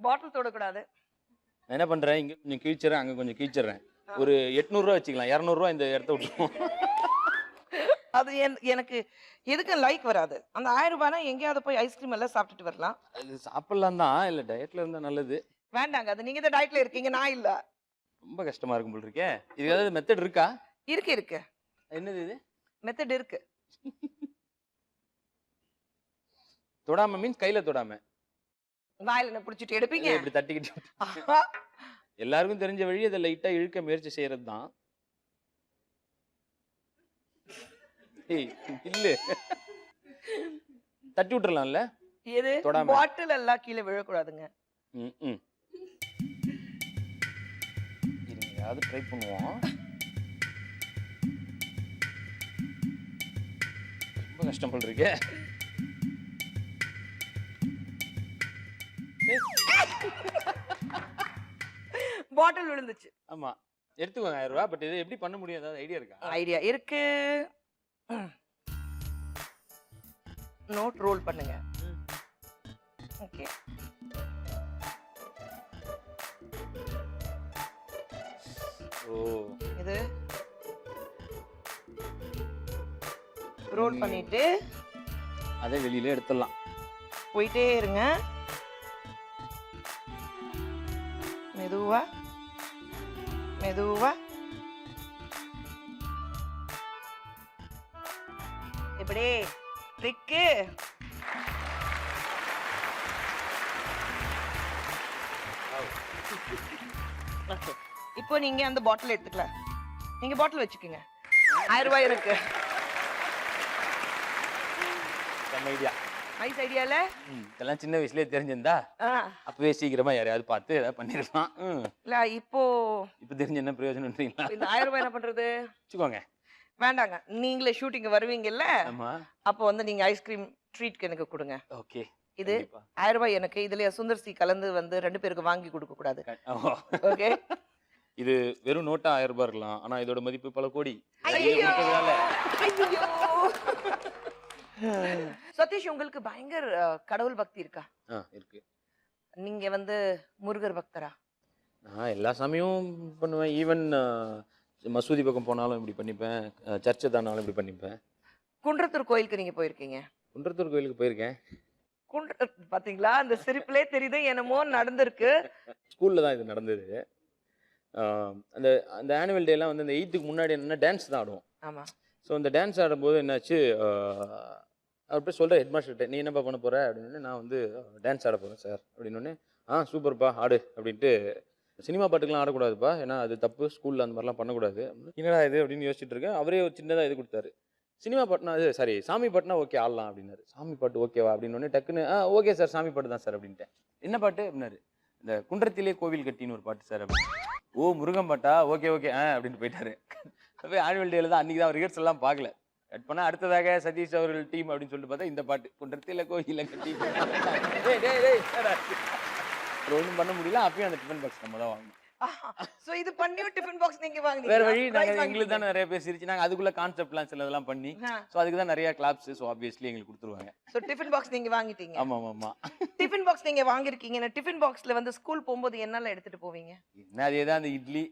A: பாட்டில் தொடக்கூடாது.
B: நான் என்ன பண்றேன், இங்க கொஞ்சம் கிழிச்சிடுறேன், அங்க கொஞ்சம் கிழிச்சிடுறேன். ஒரு 800 ரூபா வச்சுக்கலாம், 200 ரூபா இந்த இடத்த விட்டுருவோம்.
A: அது எனக்கு எதுக்கு லைக் வராது. அந்த 1000 ரூபாய்னா எங்கேயாவது போய் ஐஸ்கிரீம் எல்லாம் சாப்பிட்டுட்டு வரலாம்.
B: அது சாப்பிடலாம் தான், இல்ல டயட்ல இருந்தா நல்லது.
A: வேண்டாங்க, அது நீங்க தான் டயட்ல இருக்கீங்க, நான் இல்ல.
B: ரொம்ப கஷ்டமா இருக்கும் போல் இருக்கே. இது ஏதாவது மெத்தட் இருக்கா?
A: இருக்கு.
B: என்னது இது?
A: மெத்தட் இருக்கு.
B: தொடாம மீன்ஸ் கையில தொடாம
A: வாயில என்ன புடிச்சிட்டு எடுப்பீங்க?
B: இப்படி தட்டிக்கிட்டு எல்லாருக்கும் தெரிஞ்ச வழி அதை லைட்டா இழுக்க முயற்சி செய்யறது தான். இல்ல தட்டி விட்டுறலாம்ல.
A: எது?
B: தொடாம.
A: பாட்டில் எல்லாம் கீழே விழக்கூடாதுங்க.
B: இருங்க, ஏதாவது ட்ரை பண்ணுவோம். ரொம்ப கஷ்டம் போல் இருக்கே.
A: பாட்டில் விழுந்துச்சு.
B: ஆமா, எடுத்துக்கோங்க 1000 ரூபாய். பட் இது எப்படி பண்ண முடியும், ஏதாவது ஐடியா இருக்கா?
A: ஐடியா இருக்கு. நோட் ரோல் பண்ணுங்க. ஓகே.
B: ஓ,
A: இது ரோல் பண்ணிட்டு
B: அதே வெளியில எடுத்துடலாம்.
A: போயிட்டே இருங்க. மெதுவா மெதுவா இப்படி ட்ரிக்கு. இப்போ நீங்க அந்த பாட்டில் எடுத்துக்கலாம். நீங்க பாட்டில் வச்சுக்கோங்க. 1000 ரூபாய் இருக்கு.
B: நம்ம ஐடியா
A: நைஸ் ஐடியால.
B: இதெல்லாம் சின்ன வயசுலயே தெரிஞ்சிருந்தா அப்பவே சீக்கிரமா யாரையாவது பார்த்து ஏதாவது பண்ணிருக்கலாம்.
A: இல்ல இப்போ
B: தெரிஞ்ச என்ன பிரயோஜனம்ன்றீங்களா?
A: இந்த 1000 ரூபாய் என்ன பண்றது?
B: வச்சுக்கோங்க.
A: வேண்டாங்க, நீங்களே ஷூட்டிங் வருவீங்கல்ல,
B: ஆமா.
A: அப்போ வந்து நீங்க ஐஸ்கிரீம் ட்ரீட்க்கு எனக்கு கொடுங்க.
B: ஓகே.
A: இது 1000 ரூபாய் எனக்கு. இதுல சுந்தர் சி கலந்து வந்து 2 பேருக்கு வாங்கி கொடுக்க கூடாது. ஓகே.
B: இது வெறும் நோட்டா 1000 ரூபாய் இருக்கலாம், ஆனா இதோட மதிப்பு பல கோடி.
A: ஐயோ! சதீஷ், உங்களுக்கு பயங்கர கடவுள் பக்தி இருக்கா?
B: இருக்கு.
A: நீங்க வந்து முருகர் பக்தரா?
B: நான் எல்லா சாமியும் பண்ணுவேன். ஈவன் மசூதி பக்கம் போனாலும் இப்படி பண்ணிப்பேன், சர்ச்சை தானாலும் இப்படி பண்ணிப்பேன்.
A: குன்றத்தூர் கோயிலுக்கு நீங்க போயிருக்கீங்க?
B: குன்றத்தூர் கோயிலுக்கு போயிருக்கேன்.
A: பாத்தீங்களா, அந்த சிரிப்புலே தெரியுது என்னமோ நடந்திருக்கு.
B: ஸ்கூல்ல தான் இது நடந்தது. அந்த அந்த ஆனுவல் டேலாம் வந்து அந்த 8க்கு முன்னாடி என்னன்னா டான்ஸ் தான் ஆடுவோம்.
A: ஆமா. ஸோ
B: அந்த டான்ஸ் ஆடும்போது என்னாச்சு, அவர் போய் சொல்கிற ஹெட் மாஸ்டர்கிட்ட, நீ என்னப்பா பண்ண போகிற அப்படின்னு. நான் வந்து டான்ஸ் ஆட போகிறேன் சார் அப்படின்னு. சூப்பர்ப்பா ஆடு அப்படின்ட்டு. சினிமா பாட்டுக்கெலாம் ஆடக்கூடாதுப்பா, ஏன்னா அது தப்பு, ஸ்கூலில் அந்த மாதிரிலாம் பண்ணக்கூடாது. என்னடா இது அப்படின்னு யோசிச்சுட்டு இருக்கேன். அவரே ஒரு சின்னதாக இது கொடுத்தாரு. சினிமா பாட்டுனா அது சாரி சாமி பாட்டுனா ஓகே ஆடலாம் அப்படின்னாரு. சாமி பாட்டு ஓகேவா அப்படின்னு டக்குன்னு ஓகே சார் சாமி பாட்டு தான் சார் அப்படின்ட்டேன். என்ன பாட்டு அப்படின்னாரு. இந்த குன்றத்திலே கோவில் கட்டின்னு ஒரு பாட்டு சார் அப்படின்னு. ஓ, முருகன் பாட்டா, ஓகே ஓகே அப்படின்னு போயிட்டாரு. அப்படியே ஆனுவல் டேல தான் அன்றைக்கி தான் ரிஹர்சல் எல்லாம் பார்க்கல. கட் பண்ணால் அடுத்ததாக சதீஷ் அவர்கள் டீம் அப்படின்னு சொல்லிட்டு பார்த்தா இந்த பாட்டு குன்றத்திலே கோவில கட்டி. ஒன்றும் பண்ண முடியல. அப்பயும் அந்த டிஃபன் பாக்ஸ் நம்ம தான் வாங்கணும்.
A: சோ இது பண்ணி டிஃபன் பாக்ஸ் நீங்க வாங்குனீங்க?
B: வேற வழி, நாங்க எங்களுக்கு தான் நிறைய பேர் சிரிச்சு நாங்க அதுக்குள்ள கான்செப்ட்லாம் சிலதெல்லாம் பண்ணி, சோ அதுக்கு தான் நிறைய கிளாப்ஸ், சோ ஆப்வியஸ்லி எங்களுக்கு கொடுத்துருவாங்க.
A: சோ டிஃபன் பாக்ஸ் நீங்க வாங்கிட்டீங்க?
B: ஆமா ஆமா.
A: டிஃபன் பாக்ஸ் நீங்க வாங்கிருக்கீங்க. டிஃபன் பாக்ஸ்ல வந்து ஸ்கூல் போகும்போது என்னெல்லாம் எடுத்துட்டு போவீங்க?
B: என்ன அதேதான், அந்த இட்லி.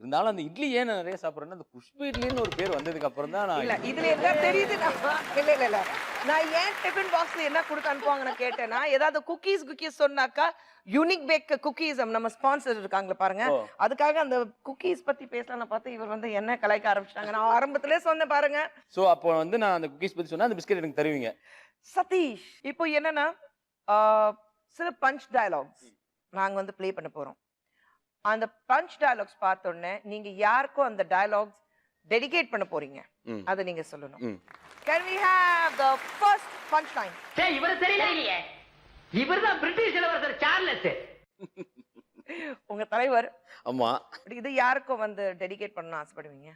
B: இருந்தாலும் அந்த இட்லி ஏன் நிறைய சாப்பிட்றேன்னா, அந்த குஷ்பு இட்லின்னு ஒரு பேர் வந்ததுக்கு அப்புறம் தான் நான்
A: இல்ல இதுல என்ன தெரியுது. இல்ல நான் ஏன் டிஃபன் பாக்ஸ்ல என்ன கொடுத்து அனுப்புவாங்கன்னு கேட்டேன்னா, ஏதாவது குக்கீஸ் சொன்னாக்கா யூனிக் பேக் குக்கீஸ் நம்ம ஸ்பான்சர் இருக்காங்களா பாருங்க, அதுக்காக அந்த குக்கீஸ் பத்தி பேசலாம் பார்த்து இவர் வந்து என்ன கலாய்க்க ஆரம்பிச்சிட்டாங்க. நான் ஆரம்பத்திலே சொன்னேன் பாருங்க.
B: சோ அப்போ வந்து நான் அந்த குக்கீஸ் பத்தி சொன்னா அந்த பிஸ்கட் எனக்கு தருவீங்க.
A: சதீஷ், இப்போ என்னன்னா சில பஞ்ச் டயலாக்ஸ் நாங்க வந்து ப்ளே பண்ண போறோம். அந்த பஞ்ச் டயலாக்ஸ் பார்த்த உடனே நீங்க யாருக்கும் அந்த டயலாக்ஸ் டெடிகேட் பண்ண போறீங்க, அதை நீங்க சொல்லணும். Can we have the first punch line?
I: டேய், இவர தெரியலையே. இவர்தான் பிரிட்டிஷ் இளவரசர் சார்லஸ்.
A: உங்க தலைவர்.
B: ஆமா.
A: இது யாருக்கும் வந்து டெடிகேட் பண்ண ஆசைப்படுவீங்க?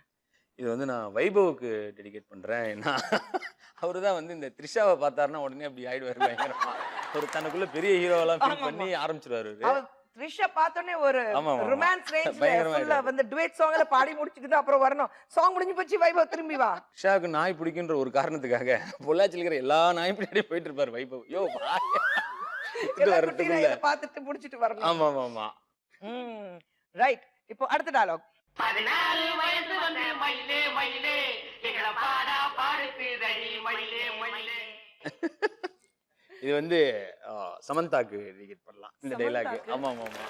B: இது வந்து நான் வைபவுக்கு டெடிகேட் பண்றேன். ஏன்னா அவரு தான் வந்து இந்த த்ரிஷாவை பார்த்தாருன்னா உடனே அப்படி ஆயிடுவாரு பயங்கரமா. ஒரு தனக்குள்ள பெரிய ஹீரோவெல்லாம் ஃபீல் பண்ணி ஆரம்பிச்சிருவாரு.
A: த்ரிஷா பார்த்தோன்னே ஒரு ரொமான்ஸ் ரேஞ்ச்ல ஃபுல்லா வந்து டுவேட் சாங்ல பாடி முடிச்சிட்டு அப்புறம் வரணும். சாங் முடிஞ்சு போச்சு, வைபவ் திரும்பி வா.
B: த்ரிஷாவுக்கு நாய் பிடிக்குன்ற ஒரு காரணத்துக்காக பொள்ளாச்சியில் இருக்கிற எல்லா நாய் பின்னாடியே போயிட்டு இருப்பாரு வைபவ். யோ
A: எல்லா
B: வர்றதுக்குள்ள
A: குட்டிகளை இதை பார்த்துட்டு முடிச்சிட்டு வரணும்.
B: ஆமா ஆமா ஆமா.
A: ரைட். இப்போ அடுத்த டயலாக்.
I: 14 வயசு வந்து மயிலே மயிலே எங்களை பாடா பாடுத்துதடி மயிலே மயிலே.
B: இது வந்து சமந்தாக்கு டெடிகேட் பண்ணலாம் இந்த டைலாக்.
A: சமந்தாக்கு?
B: ஆமா ஆமா ஆமா.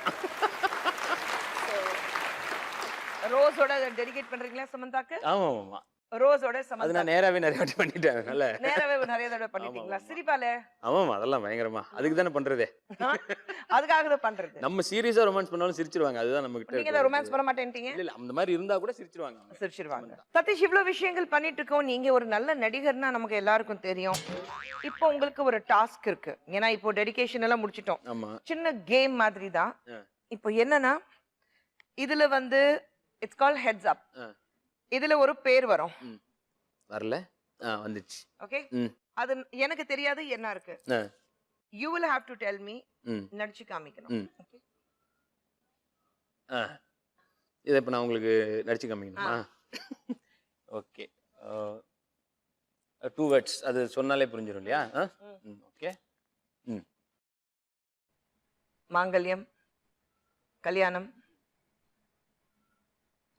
A: ரோஸோட டெடிகேட் பண்றீங்களா சமந்தாக்கு?
B: ஆமா ஆமா.
A: ரோஸோட
B: அது
A: சமந்தா
B: நான் நேராவே நிறைய வாட்டி பண்ணிட்டேன் அதனால.
A: நேரவே நிறைய தடவை பண்ணிட்டீங்களா?
B: ஆமா.
A: சிரிப்பாலே
B: ஆமாமா அதெல்லாம் பயங்கரமா. அதுக்கு தானே பண்றதே.
A: அதுக்காக தான் பண்றது.
B: நம்ம சீரியஸா ரொமான்ஸ் பண்ணாலும் சிரிச்சிருவாங்க. அதுதான் நம்ம
A: நீங்க
B: கிட்ட.
A: தான் ரொமான்ஸ் பண்ண மாட்டேன்ட்டீங்க.
B: இல்ல இல்ல அந்த மாதிரி இருந்தா கூட சிரிச்சிருவாங்க.
A: சிரிச்சிருவாங்க. சதீஷ், இவ்வளவு விஷயங்கள் பண்ணிட்டு இருக்கோம். நீங்க ஒரு நல்ல நடிகர்னா நமக்கு எல்லாருக்கும் தெரியும். இப்போ உங்களுக்கு ஒரு டாஸ்க் இருக்கு. ஏன்னா இப்போ டெடிகேஷன் எல்லாம் முடிச்சிட்டோம்.
B: ஆமா.
A: சின்ன கேம் மாதிரி தான்.
B: ஆ.
A: இப்போ என்னன்னா இதுல வந்து இட்ஸ் கால் ஹெட்ஸ் அப். இதுல ஒரு பேர் வரும்.
B: வரல? வந்துச்சு.
A: ஓகே?
B: ம்.
A: அது எனக்கு தெரியாது என்ன இருக்கு.
B: ஆ.
A: You will have to tell me.
B: ம்.
A: நடிச்சு காமிக்கணும்.
B: ம்.
A: ஓகே?
B: இதை இப்போ நான் உங்களுக்கு நடிச்சு காமிக்கணுமா? ஓகே. 2 வேர்ட்ஸ் அது சொன்னாலே புரிஞ்சிடும் இல்லையா? ஓகே.
A: மாங்கல்யம், கல்யாணம்.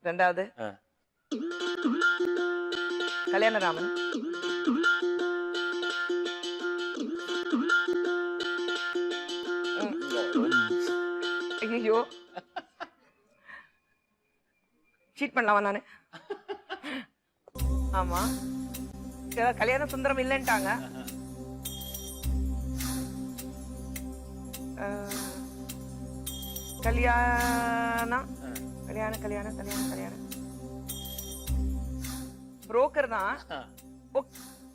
A: ரெண்டாவது கல்யாணராமன். ஐயோ, சீட் பண்ணலாமா நானு? ஆமா, கல்யாண சுந்தரம் இல்லைன்ட்டாங்க. கல்யாணம் கல்யாணம் கல்யாணம் கல்யாணம் கல்யாணம் புரோக்கர் தான்.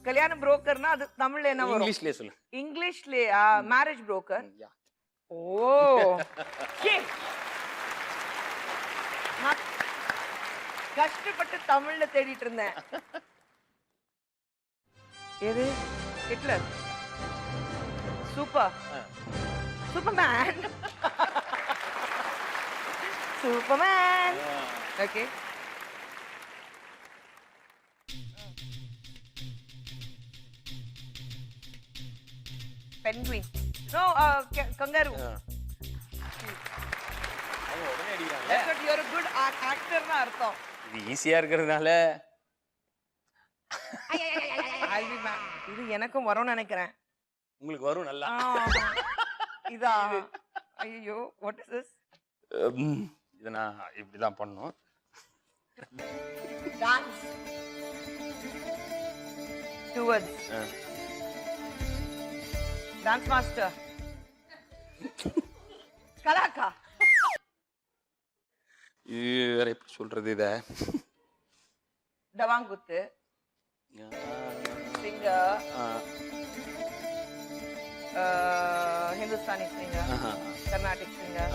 A: கல்யாணம் புரோக்கர்னா அது தமிழ்ல என்ன வரும்?
B: இங்கிலீஷ்லயே சொல்லு.
A: இங்கிலீஷ்லயா? Marriage broker. ஓ, நான் கஷ்டப்பட்டு தமிழ்ல தேடிட்டு இருந்தேன். எது? Hitler. Super Superman. Superman. Okay. Penguin. No, kangaroo.
B: உடனே அடிக்கிறாங்க.
A: That's what you're a good actor னா அர்த்தம்.
B: இது ஈஸியா இருக்கிறதுனால
A: இது எனக்கும் வரும்னு நினைக்கிறேன்.
B: உங்களுக்கு வரும் நல்லா.
A: இதா? ஐயோ, what is this?
B: இத நான் இப்படிதான் பண்ணனும்.
A: Dance. 2 words. Dance master. கலாக்கா.
B: இது வேற எப்படி சொல்றது இத?
A: டவாங்குத்து. Singer. Hindustani singer. Carnatic singer.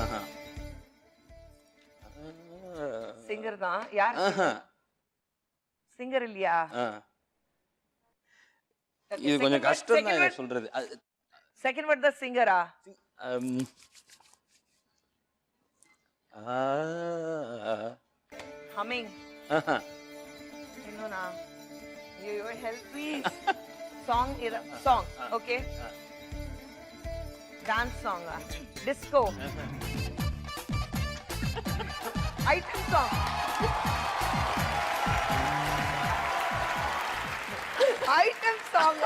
A: Singer தான். யார்? சிங்கர் இல்லையா?
B: இது கொஞ்சம் கஷ்டம் தான் இத சொல்றது.
A: செகண்ட் வேர்ட் தான் சிங்கரா? ஹமிங். இன்னும் நான் ஐயோ help please. Song song. Okay. Dance song. Disco. Item song. Item song.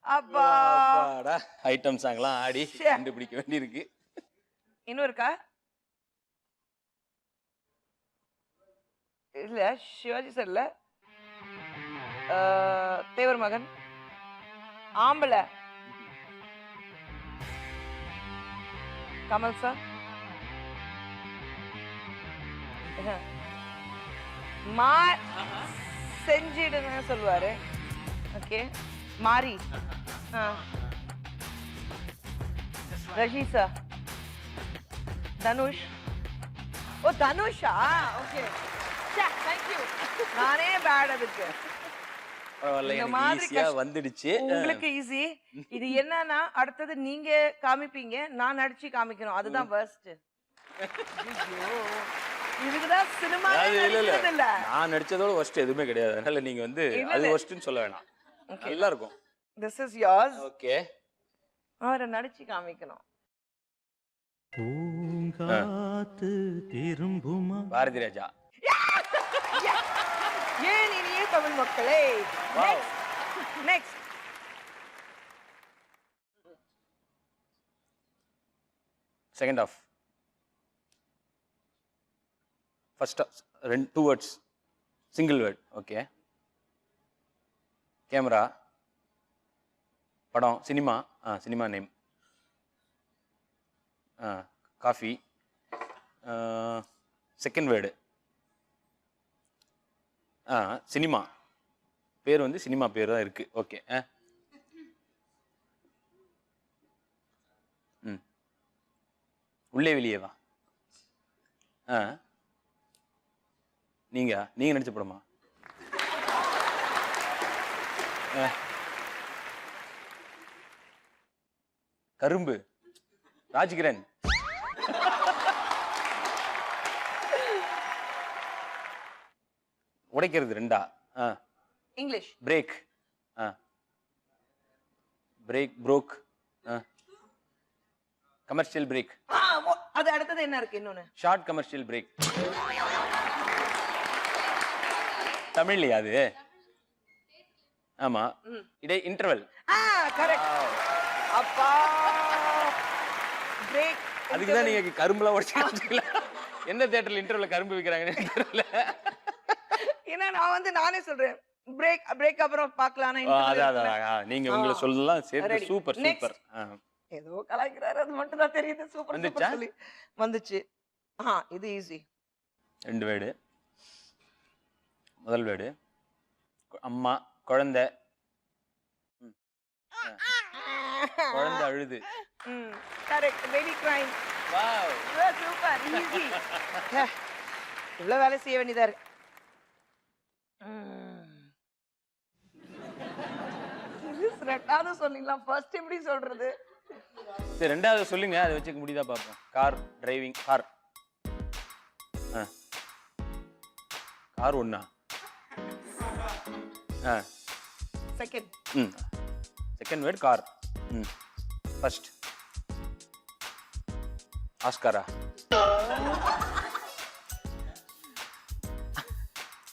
A: அப்பா,
B: ஐட்டம் சாங்லாம் ஆடி கண்டுபிடிக்க வேண்டியிருக்கு.
A: இன்னும் இருக்கா? இல்ல, சிவாஜி சார்ல தேவர் மகன். ஆம்பளை. கமல் சார். மா செஞ்சிடுங்க சொல்லுவாரு. ஓகே. மாரி. ரஜி சார். தனுஷ். ஓ, தனுஷா? ஓகே. Thank you. நானே பேட் அதுக்கு.
B: பரவாயில்லை, எனக்கு ஈஸியா வந்துடுச்சு.
A: உங்களுக்கு ஈஸி. இது என்னன்னா அடுத்தது நீங்க காமிப்பீங்க, நான் நடிச்சு காமிக்கணும். அதுதான் வர்ஸ்ட். இதுக்குதான் சினிமா இல்ல.
B: நான் நடிச்சதோட worst எதுவுமே கிடையாது. அதனால நீங்க வந்து அது worstன்னு சொல்ல வேணாம். நல்லா இருக்கும்.
A: This is yours.
B: ஓகே.
A: அவரை நடிச்சு காமிக்கணும்.
B: பாரதி ராஜா.
A: ஏன் இனிய தமிழ் மக்களே. Next
B: second half. First 2 words, single word. Okay. Camera, படம், cinema. Cinema name. Coffee. Second word cinema. பேர் வந்து சினிமா பேர் தான் இருக்கு. ஓகே. உள்ளே வெளியேவா? நீங்க நடிச்ச படமா? கரும்பு, ராஜ்கிரண். உடைக்கிறது 2.
A: English.
B: Break. Break, broke. Commercial break.
A: அது அடுத்தது என்ன இருக்கு இன்னொன்னு?
B: Short commercial break. தமிழ்லையா அது? ஆமா. இடை இன்டர்வல்.
A: கரெக்ட். அப்பா பிரேக்.
B: அதுக்கு தான் நீங்க கரும்புலாம் உடைச்சிங்களா? எந்த தியேட்டர்ல இன்டர்வல்ல கரும்பு விக்கிறாங்கன்னு தெரியல.
A: ஏன்னா நான் வந்து நானே சொல்றேன் பிரேக் அப்புறம் பார்க்கலாம்.
B: நீங்க உங்களை சொல்லலாம் சேர்த்து. Super super.
A: ஏதோ கலாய்க்கிறாரு, அது மட்டும் தான் தெரியுது. சூப்பர்
B: வந்துச்சா?
A: சொல்லி வந்துச்சு. இது ஈஸி.
B: 2 வேர்டு. முதல் வேர்டு அம்மா, குழந்தை. குழந்தை அழுது.
A: Correct. Baby crying.
B: Wow,
A: super easy. இவ்வளவு வேலை செய்ய வேண்டியதா இருக்கு. ரெண்டாவது சொன்னீங்களா? ஃபர்ஸ்ட் எப்படி சொல்றது?
B: சரி, ரெண்டாவது சொல்லுங்க. அதை வச்சுக்க முடியுதா பாப்போம். Car driving. கார். கார் ஒண்ணா?
A: Second.
B: Second word car. First ஆஸ்காரா.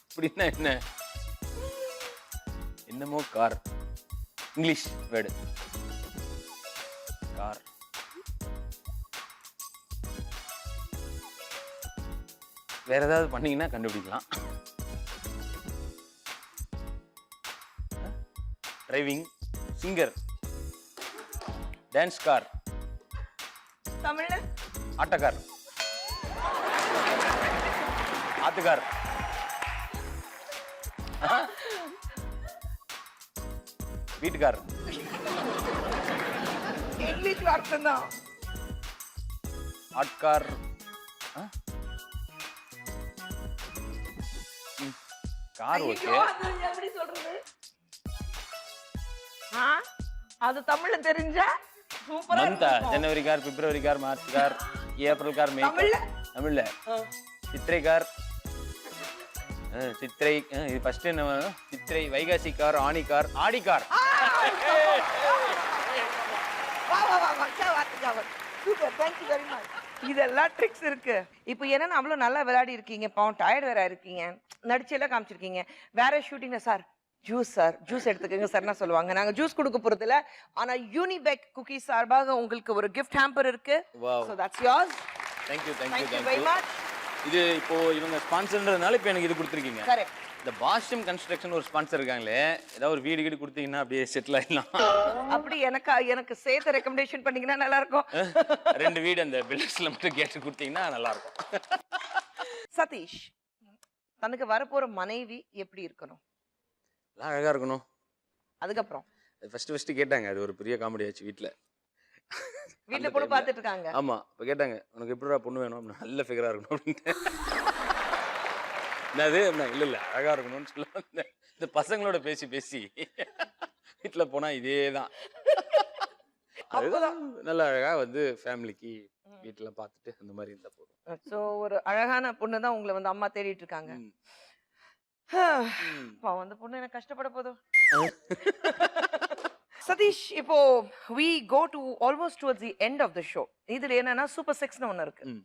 B: அப்படின்னா என்ன? என்னமோ கார். English word. கார். வேற ஏதாவது பண்ணீங்கன்னா கண்டுபிடிக்கலாம். Driving, singer, dance car.
A: தமிழ்ல
B: ஆட்டோக்கார், ஆத்துக்கார். வீட்டுக்கார்.
A: இங்கிலீஷ் வார்த்தை தான்.
B: ஆட்கார். கார். ஓகே.
A: எப்படி சொல்றது? அது தமிழ்ல தெரிஞ்சா சூப்பரா இருக்கும்.
B: ஜனவரி கார், பிப்ரவரி கார், மார்ச் கார், ஏப்ரல் கார், மே. தமிழ்ல சித்திரை கார். சித்திரை. இது ஃபர்ஸ்ட் என்ன? சித்திரை, வைகாசி கார், ஆணி கார், ஆடி car.
A: Super, thank you very much. இதெல்லாம் ட்ரிக்ஸ் இருக்கு. இப்போ என்னன்னா அவ்வளவு நல்லா விளையாடி இருக்கீங்க, பாவம் டயர்ட் வேற இருக்கீங்க, நடிச்செல்லாம் காமிச்சிருக்கீங்க. வேற ஷூட்டிங்ல சார் ஜூஸ் எடுத்துக்கங்க சார்னா சொல்லுவாங்க. நாங்க ஜூஸ் கொடுக்க போறது இல்ல, ஆனா யூனிபெக் குக்கீஸ் சார்பாக உங்களுக்கு ஒரு gift hamper இருக்கு. So that's yours.
B: Thank you
A: very much.
B: இது இப்போ இவங்க ஸ்பான்சர்ன்றதுனால இப்போ எனக்கு இது கொடுத்துருக்கீங்க.
A: கரெக்ட்.
B: இந்த பாஷ்யம் கன்ஸ்ட்ரக்ஷன் ஒரு ஸ்பான்சர் இருக்காங்களே, ஏதாவது ஒரு வீடு கொடுத்தீங்கன்னா அப்படியே செட்டில் ஆயிடலாம்.
A: அப்படி எனக்கு சேர்த்து ரெக்கமெண்டேஷன் பண்ணீங்கன்னா நல்லா இருக்கும்.
B: 2 வீடு அந்த பில்டர்ஸ்ல மட்டும் கேட்டு கொடுத்தீங்கன்னா நல்லா இருக்கும்.
A: சதீஷ், தனக்கு வரப்போற மனைவி எப்படி இருக்கணும்?
B: அழகா இருக்கணும்.
A: அதுக்கப்புறம்
B: ஃபர்ஸ்ட் கேட்டாங்க. அது ஒரு பெரிய காமெடி ஆச்சு வீட்டுல
A: பொண்ணு பார்த்துட்டு இருக்காங்க.
B: ஆமா, இப்ப கேட்டாங்க உனக்கு எப்படிடா பொண்ணு வேணும்? நல்ல ஃபிகரா இருக்கணும் அப்படின்ட்டு. என்னது? இல்ல அழகா இருக்கணும்னு சொல்ல. இந்த பசங்களோட பேசி வீட்டுல போனா இதேதான். அதுதான் நல்ல அழகா வந்து ஃபேமிலிக்கு வீட்டுல பார்த்துட்டு அந்த மாதிரி இருந்தா போதும்.
A: சோ ஒரு அழகான பொண்ணு தான் உங்களை வந்து அம்மா தேடிட்டு இருக்காங்க. அந்த பொண்ணு எனக்கு கஷ்டப்பட போதும். சதீஷ், இப்போ we go to almost towards the end of the show. இதுல என்னன்னா சூப்பர் செக்ஸ்னு ஒண்ணு இருக்கு.
B: ம்.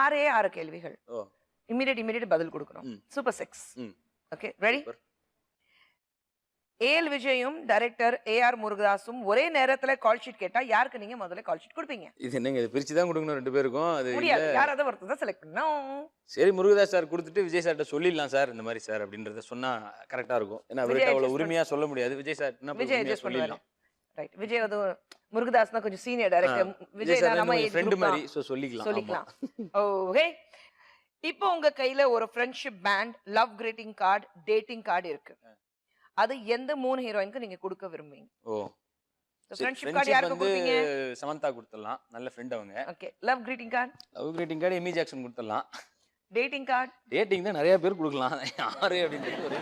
A: 6 கேள்விகள்.
B: ஓ
A: இமிடியேட் பதில் கொடுக்கணும்.
B: ம்.
A: சூப்பர் செக்ஸ்.
B: ம்.
A: Okay, ready?
B: Super.
A: ஏஎல் விஜயும் டைரக்டர் ஏஆர் முருகதாஸும் ஒரே நேரத்துல கால் ஷீட் கேட்டா யாருக்கு நீங்க முதல்ல கால் ஷீட் கொடுப்பீங்க?
B: இது என்னங்க இது பிரிச்சு தான் கொடுக்கணும் 2 பேருக்கும் அது
A: முடியாது,
B: இல்ல.
A: யாராவது ஒருத்தர் தான் செலக்ட் பண்ணணும்.
B: சரி முருகதாஸ் சார் கொடுத்துட்டு விஜய் சார்ட்ட சொல்லிடலாம் சார் இந்த மாதிரி சார் அப்படின்றத சொன்னா கரெக்டா இருக்கும். ஏன்னா அவர்கிட்ட
A: விஜய்
B: அவ்வளவு
A: adjust
B: உரிமையா சொல்ல முடியாது. விஜய் சார் என்ன
A: விஜய் அட்ஜஸ்ட் பண்ணுவாரு. ரைட், விஜய் அது முருகதாஸ்னா கொஞ்சம் சீனியர் டைரக்டர்.
B: விஜய் சார்
A: நம்ம
B: ஃப்ரெண்ட் மாதிரி சோ சொல்லிக்கலாம்.
A: சொல்லிக்கலாம். ஓகே, இப்போ உங்க கையில ஒரு friendship band, love greeting card, dating card இருக்கு. அது எந்த 3 ஹீரோயினுக்கு நீங்க கொடுக்க விரும்புவீங்க?
B: ஓ
A: ஃப்ரெண்ட்ஷிப் கார்டு யாருக்கு கொடுப்பீங்க?
B: சமந்தா கொடுத்துடலாம், நல்ல ஃப்ரெண்ட் அவங்க.
A: Okay, love greeting card.
B: Love greeting card Amy Jackson கொடுத்துடலாம்.
A: டேட்டிங் கார்டு
B: டேட்டிங் தான் நிறைய பேர் கொடுக்கலாம். யாரு அப்படின்றது ஒரு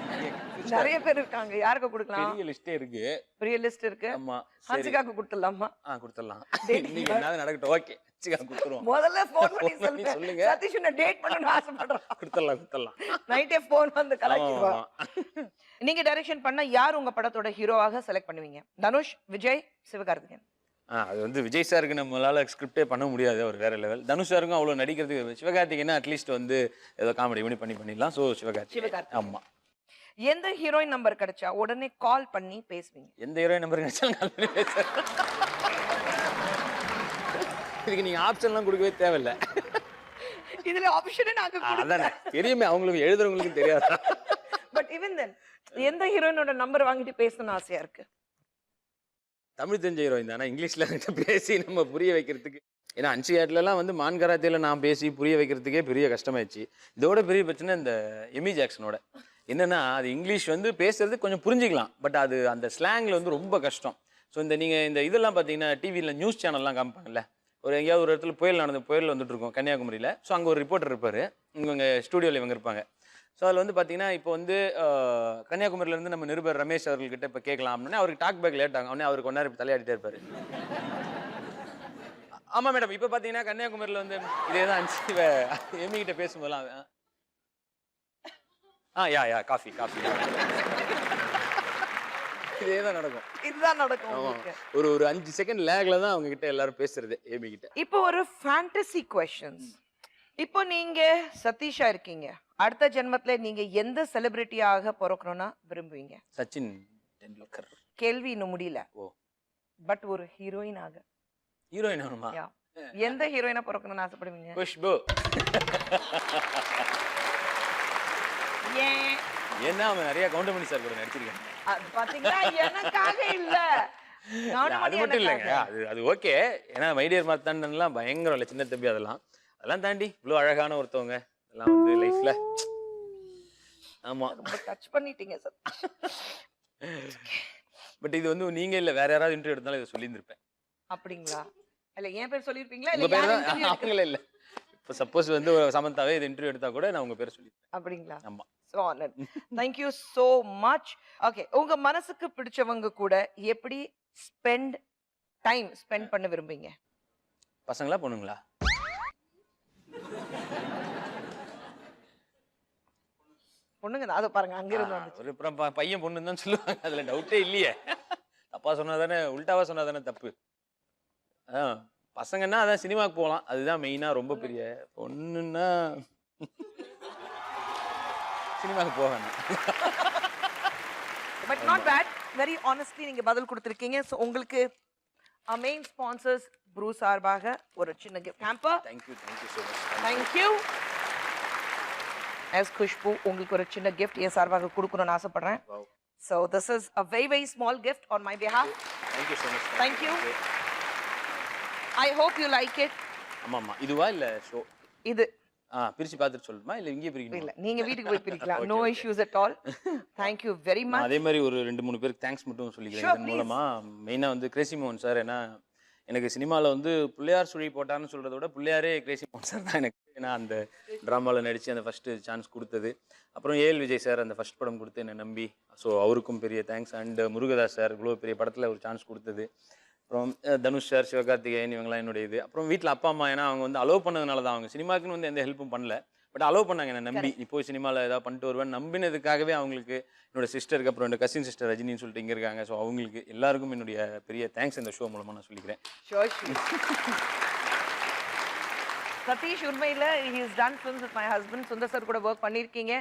A: நிறைய பேர் இருக்காங்க, யாருக்கு கொடுக்கலாம்?
B: பெரிய லிஸ்டே இருக்கு.
A: பெரிய லிஸ்ட் இருக்கு.
B: ஆமா சரி
A: ஹன்சிகாக்கு கொடுத்துடலாமா?
B: கொடுத்துடலாம்.
A: Dating
B: இன்னைக்கு என்னது நடக்கட்டும். ஓகே ஹன்சிகா கொடுத்துருவோம்.
A: முதல்ல ஃபோன் பண்ணி
B: Phone பண்ணி
A: சொல்லுங்க.
B: சொல்லுங்க.
A: சதீஷ் என்ன டேட் பண்ணனும்னு ஆசைப்படுறான்.
B: கொடுத்துடலாம்.
A: நைட்டே ஃபோன் வந்து
B: ஆமா,
A: கலாய்ச்சிடுவா.
B: ஆமா.
A: நீங்க டைரக்ஷன் பண்ணா யார் உங்க படத்தோட ஹீரோவாக செலக்ட் பண்ணுவீங்க? தனுஷ், விஜய், சிவகார்த்திகேயன்.
B: அது வந்து விஜய் சாருக்கு நம்மளால ஸ்கிரிப்டே பண்ண முடியாது, அவர் வேற லெவல். தனுஷ் சாருக்கும் அவ்வளவு நடிக்கிறதுக்கு, சிவகார்த்திகேயனா அட்லீஸ்ட் வந்து ஏதோ காமெடி பண்ணிடலாம். ஸோ சிவகார்த்திகேயன். ஆமா.
A: எந்த ஹீரோயின் நம்பர் கிடைச்சா உடனே கால் பண்ணி பேசுவீங்க?
B: எந்த ஹீரோயின் நம்பர் கிடைச்சாலும் கால் பண்ணி பேசுறேன். இதுக்கு நீங்க ஆப்ஷன்லாம் கொடுக்கவே தேவையில்லை.
A: இதுல ஆப்ஷனே நாங்க
B: அதானே தெரியுமே, அவங்களுக்கு எழுதுறவங்களுக்கு தெரியாதா?
A: பட் ஈவன் தென் எந்த ஹீரோயினோட நம்பர் வாங்கிட்டு பேசணும்னு ஆசையா இருக்கு?
B: தமிழ் தெரிஞ்ச ஹீரோயின் தானே, இங்கிலீஷ்ல பேசி நம்ம புரிய வைக்கிறதுக்கு. ஏன்னா அன்சியாட்லாம் வந்து மான்கராத்தியில் நான் பேசி புரிய வைக்கிறதுக்கே பெரிய கஷ்டமாயிடுச்சு. இதோட பெரிய பிரச்சனை இந்த எமி ஜாக்சனோட. என்னன்னா அது இங்கிலீஷ் வந்து பேசுறது கொஞ்சம் புரிஞ்சிக்கலாம், பட் அது அந்த ஸ்லாங்ல வந்து ரொம்ப கஷ்டம். ஸோ நீங்கள் இந்த இதெல்லாம் பார்த்தீங்கன்னா டிவியில் நியூஸ் சேனல்லாம் காமிப்பாங்கல்ல, எங்கேயாவது ஒரு இடத்துல புயல் வந்துட்டு இருக்கோம் கன்னியாகுமரியில். ஸோ அங்கே ஒரு ரிப்போர்ட்டர் இருப்பார், இவங்க ஸ்டூடியோவில் இவங்க இருப்பாங்க. ஸோ அதில் வந்து பார்த்தீங்கன்னா இப்போ வந்து கன்னியாகுமரியிலேருந்து நம்ம நிருபர் ரமேஷ் அவர்கள்கிட்ட இப்போ கேட்கலாம் அப்படின்னா அவருக்கு டாக் பேக் லேட் ஆகும். அவனே அவருக்கு 1 நேரம் தலையாடிட்டே இருப்பார். ஆமாம் மேடம், இப்போ பார்த்தீங்கன்னா கன்னியாகுமரியில் வந்து இதே தான் எமிகிட்ட பேசும்போதெல்லாம் யா காஃபி இதே தான் நடக்கும்.
A: இதுதான் நடக்கும்.
B: ஒரு 5 செகண்ட் லேக்ல தான் அவங்க கிட்ட எல்லாரும் பேசுறது ஏபி கிட்ட.
A: இப்போ ஒரு ஃபேண்டசி क्वेश्चंस. இப்போ நீங்க சதீஷா இருக்கீங்க, அடுத்த ஜென்மத்துல நீங்க எந்த செலிபிரிட்டியாக பிறக்கணும்னா விரும்புவீங்க?
B: சச்சின் டெண்டுல்கர்.
A: கேள்வி இன்னும் முடியல.
B: ஓ
A: பட் ஒரு ஹீரோயினாக.
B: ஹீரோயின் ஆகணுமா?
A: எந்த ஹீரோயினா பிறக்கணும்னு ஆசைப்படுவீங்க?
B: குஷ்பு. ஏன்னா அவங்க நிறைய கவுண்டமணி சார் கூட நடிச்சிருக்காங்க.
A: அது பாத்தீங்களா, எனக்காக இல்ல.
B: அது மட்டும் இல்லைங்க, அது ஓகே. ஏன்னா மைடியர் மார்த்தாண்டன்லாம் பயங்கரம் இல்லை, சின்ன தம்பி அதெல்லாம் தாண்டி இவ்வளோ அழகான ஒருத்தவங்க எல்லாம் வந்து லைஃப்ல. ஆமா,
A: ரொம்ப டச் பண்ணிட்டீங்க சார்.
B: பட் இது வந்து நீங்க இல்ல வேற யாராவது இன்டர்வியூ எடுத்தாலும் இதை சொல்லியிருந்திருப்பேன்.
A: அப்படிங்களா? இல்ல என் பேர் சொல்லிருப்பீங்களா?
B: உங்க பேர் தான் அவங்களே இல்ல. இப்போ சப்போஸ் வந்து சமந்தாவே இது இன்டர்வியூ எடுத்தா கூட நான் உங்க பேரை சொல்லிருப்பேன்.
A: அப்படிங்களா?
B: ஆமா.
A: So honored. Thank you so much. Okay, உங்க மனசுக்கு பிடிச்சவங்க கூட எப்படி டைம் ஸ்பெண்ட் பண்ண விரும்புவீங்க?
B: பசங்களா பொண்ணுங்களா?
A: பொண்ணுங்க தான். அது பாருங்க அங்க இருந்து வந்துச்சு.
B: ஒரு பையன் பொண்ணுன்னு தான் சொல்லுவாங்க, அதுல டவுட்டே இல்லையே. தப்பா சொன்னாதானே, உல்டாவா சொன்னாதானே தப்பு. பசங்கன்னா அதான் சினிமாக்கு போகலாம், அதுதான் மெயினா. ரொம்ப பெரிய பொண்ணுன்னா சினிமாக்கு போகணும்.
A: But not bad. Very honestly நீங்க பதில் கொடுத்திருக்கீங்க. சோ உங்களுக்கு மெயின் ஸ்பான்சர்ஸ் ப்ரூ சார்பாக ஒரு சின்ன gift hamper.
B: Thank you so much.
A: Thank you. as Khushbu உங்களுக்கு ஒரு சின்ன gift என் சார்பாக கொடுக்கணும்னு ஆசைப்படுறேன்.
B: Wow.
A: So this is a very small gift on my behalf.
B: Thank you so much.
A: Thank you. I hope you like it.
B: ஆமாமா, இதுவா இல்ல show? இது பிரிச்சு பார்த்துட்டு சொல்லணுமா இல்ல இங்கே பிரிக்கணுமா?
A: இல்ல, நீங்க வீட்டுக்கு போய் பிரிக்கலாம். No issues at all. Thank you very much.
B: அதே மாதிரி ஒரு 2-3 பேருக்கு தேங்க்ஸ் மட்டும் சொல்லிக்கிறேன் இதன் மூலமா. மெயினா வந்து கிரேசி மோகன் சார். ஏன்னா எனக்கு சினிமாவில் வந்து பிள்ளையார் சுழி போட்டான்னு சொல்கிறத விட பிள்ளையாரே கிரேசி மோகன் சார் தான் எனக்கு. ஏன்னா அந்த ட்ராமாவில் நடித்து அந்த ஃபஸ்ட்டு சான்ஸ் கொடுத்தது. அப்புறம் ஏஎல் விஜய் சார் அந்த ஃபஸ்ட் படம் கொடுத்து என்னை நம்பி, ஸோ அவருக்கும் பெரிய தேங்க்ஸ். அண்ட் முருகதாஸ் சார் இவ்வளோ பெரிய படத்தில் ஒரு சான்ஸ் கொடுத்தது. அப்புறம் தனுஷ் சார், சிவகார்த்திகேயன், இவங்களாம் என்னுடைய இது. அப்புறம் வீட்டில் அப்பா அம்மா, ஏன்னா அவங்க வந்து அலோவ் பண்ணதுனால தான். அவங்க சினிமாக்குன்னு வந்து எந்த ஹெல்ப்பும் பண்ணல, பட் அலோவ் பண்ணாங்க என்ன நம்பி நீ போய் சினிமாவில் ஏதாவது பண்ணிட்டு வருவேன் நம்பினதுக்காகவே அவங்களுக்கு என்னோட சிஸ்டருக்கு அப்புறம் என்னோட கசின் சிஸ்டர் ரஜினின்னு சொல்லிட்டு இங்கே இருக்காங்க. ஸோ அவங்களுக்கு எல்லாருக்கும் என்னுடைய பெரிய தேங்க்ஸ் இந்த ஷோ மூலமாக நான் சொல்லிக்கிறேன்.
A: சதீஷ் உண்மையில he has done films with my husband. Sundar sir கூட ஒர்க் பண்ணியிருக்கீங்க.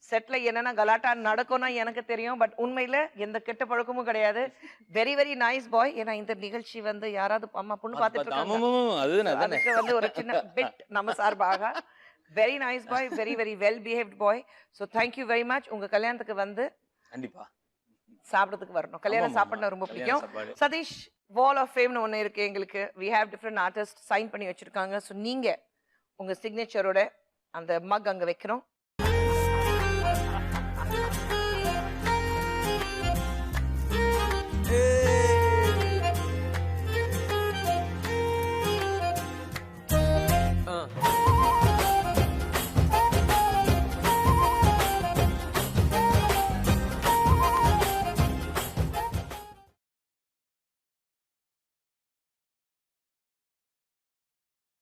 A: செட்ல என்னென்ன கலாட்டா நடக்கும்னா எனக்கு தெரியும். பட் உண்மையில எந்த கெட்ட பழக்கமும் கிடையாது. வெரி வெரி நைஸ் பாய். ஏன்னா இந்த நிகழ்ச்சி வந்து யாராவது அம்மா பொண்ணு பார்த்துட்டு இருக்காங்க. அதுக்கு வந்து ஒரு சின்ன பிட் நம்ம சார்பாக. Very nice boy, very very well behaved boy. So thank you very much. உங்க கல்யாணத்துக்கு வந்து
B: கண்டிப்பா
A: சாப்பிடறதுக்கு வரணும். கல்யாணம் சாப்பிட ரொம்ப பிடிக்கும். சதீஷ் வால் ஆஃப் ஃபேம்னு ஒன்று இருக்கு எங்களுக்கு. We have different artist sign பண்ணி வச்சிருக்காங்க. ஸோ நீங்க உங்க சிக்னேச்சரோட அந்த மக் அங்க வைக்கிறோம்.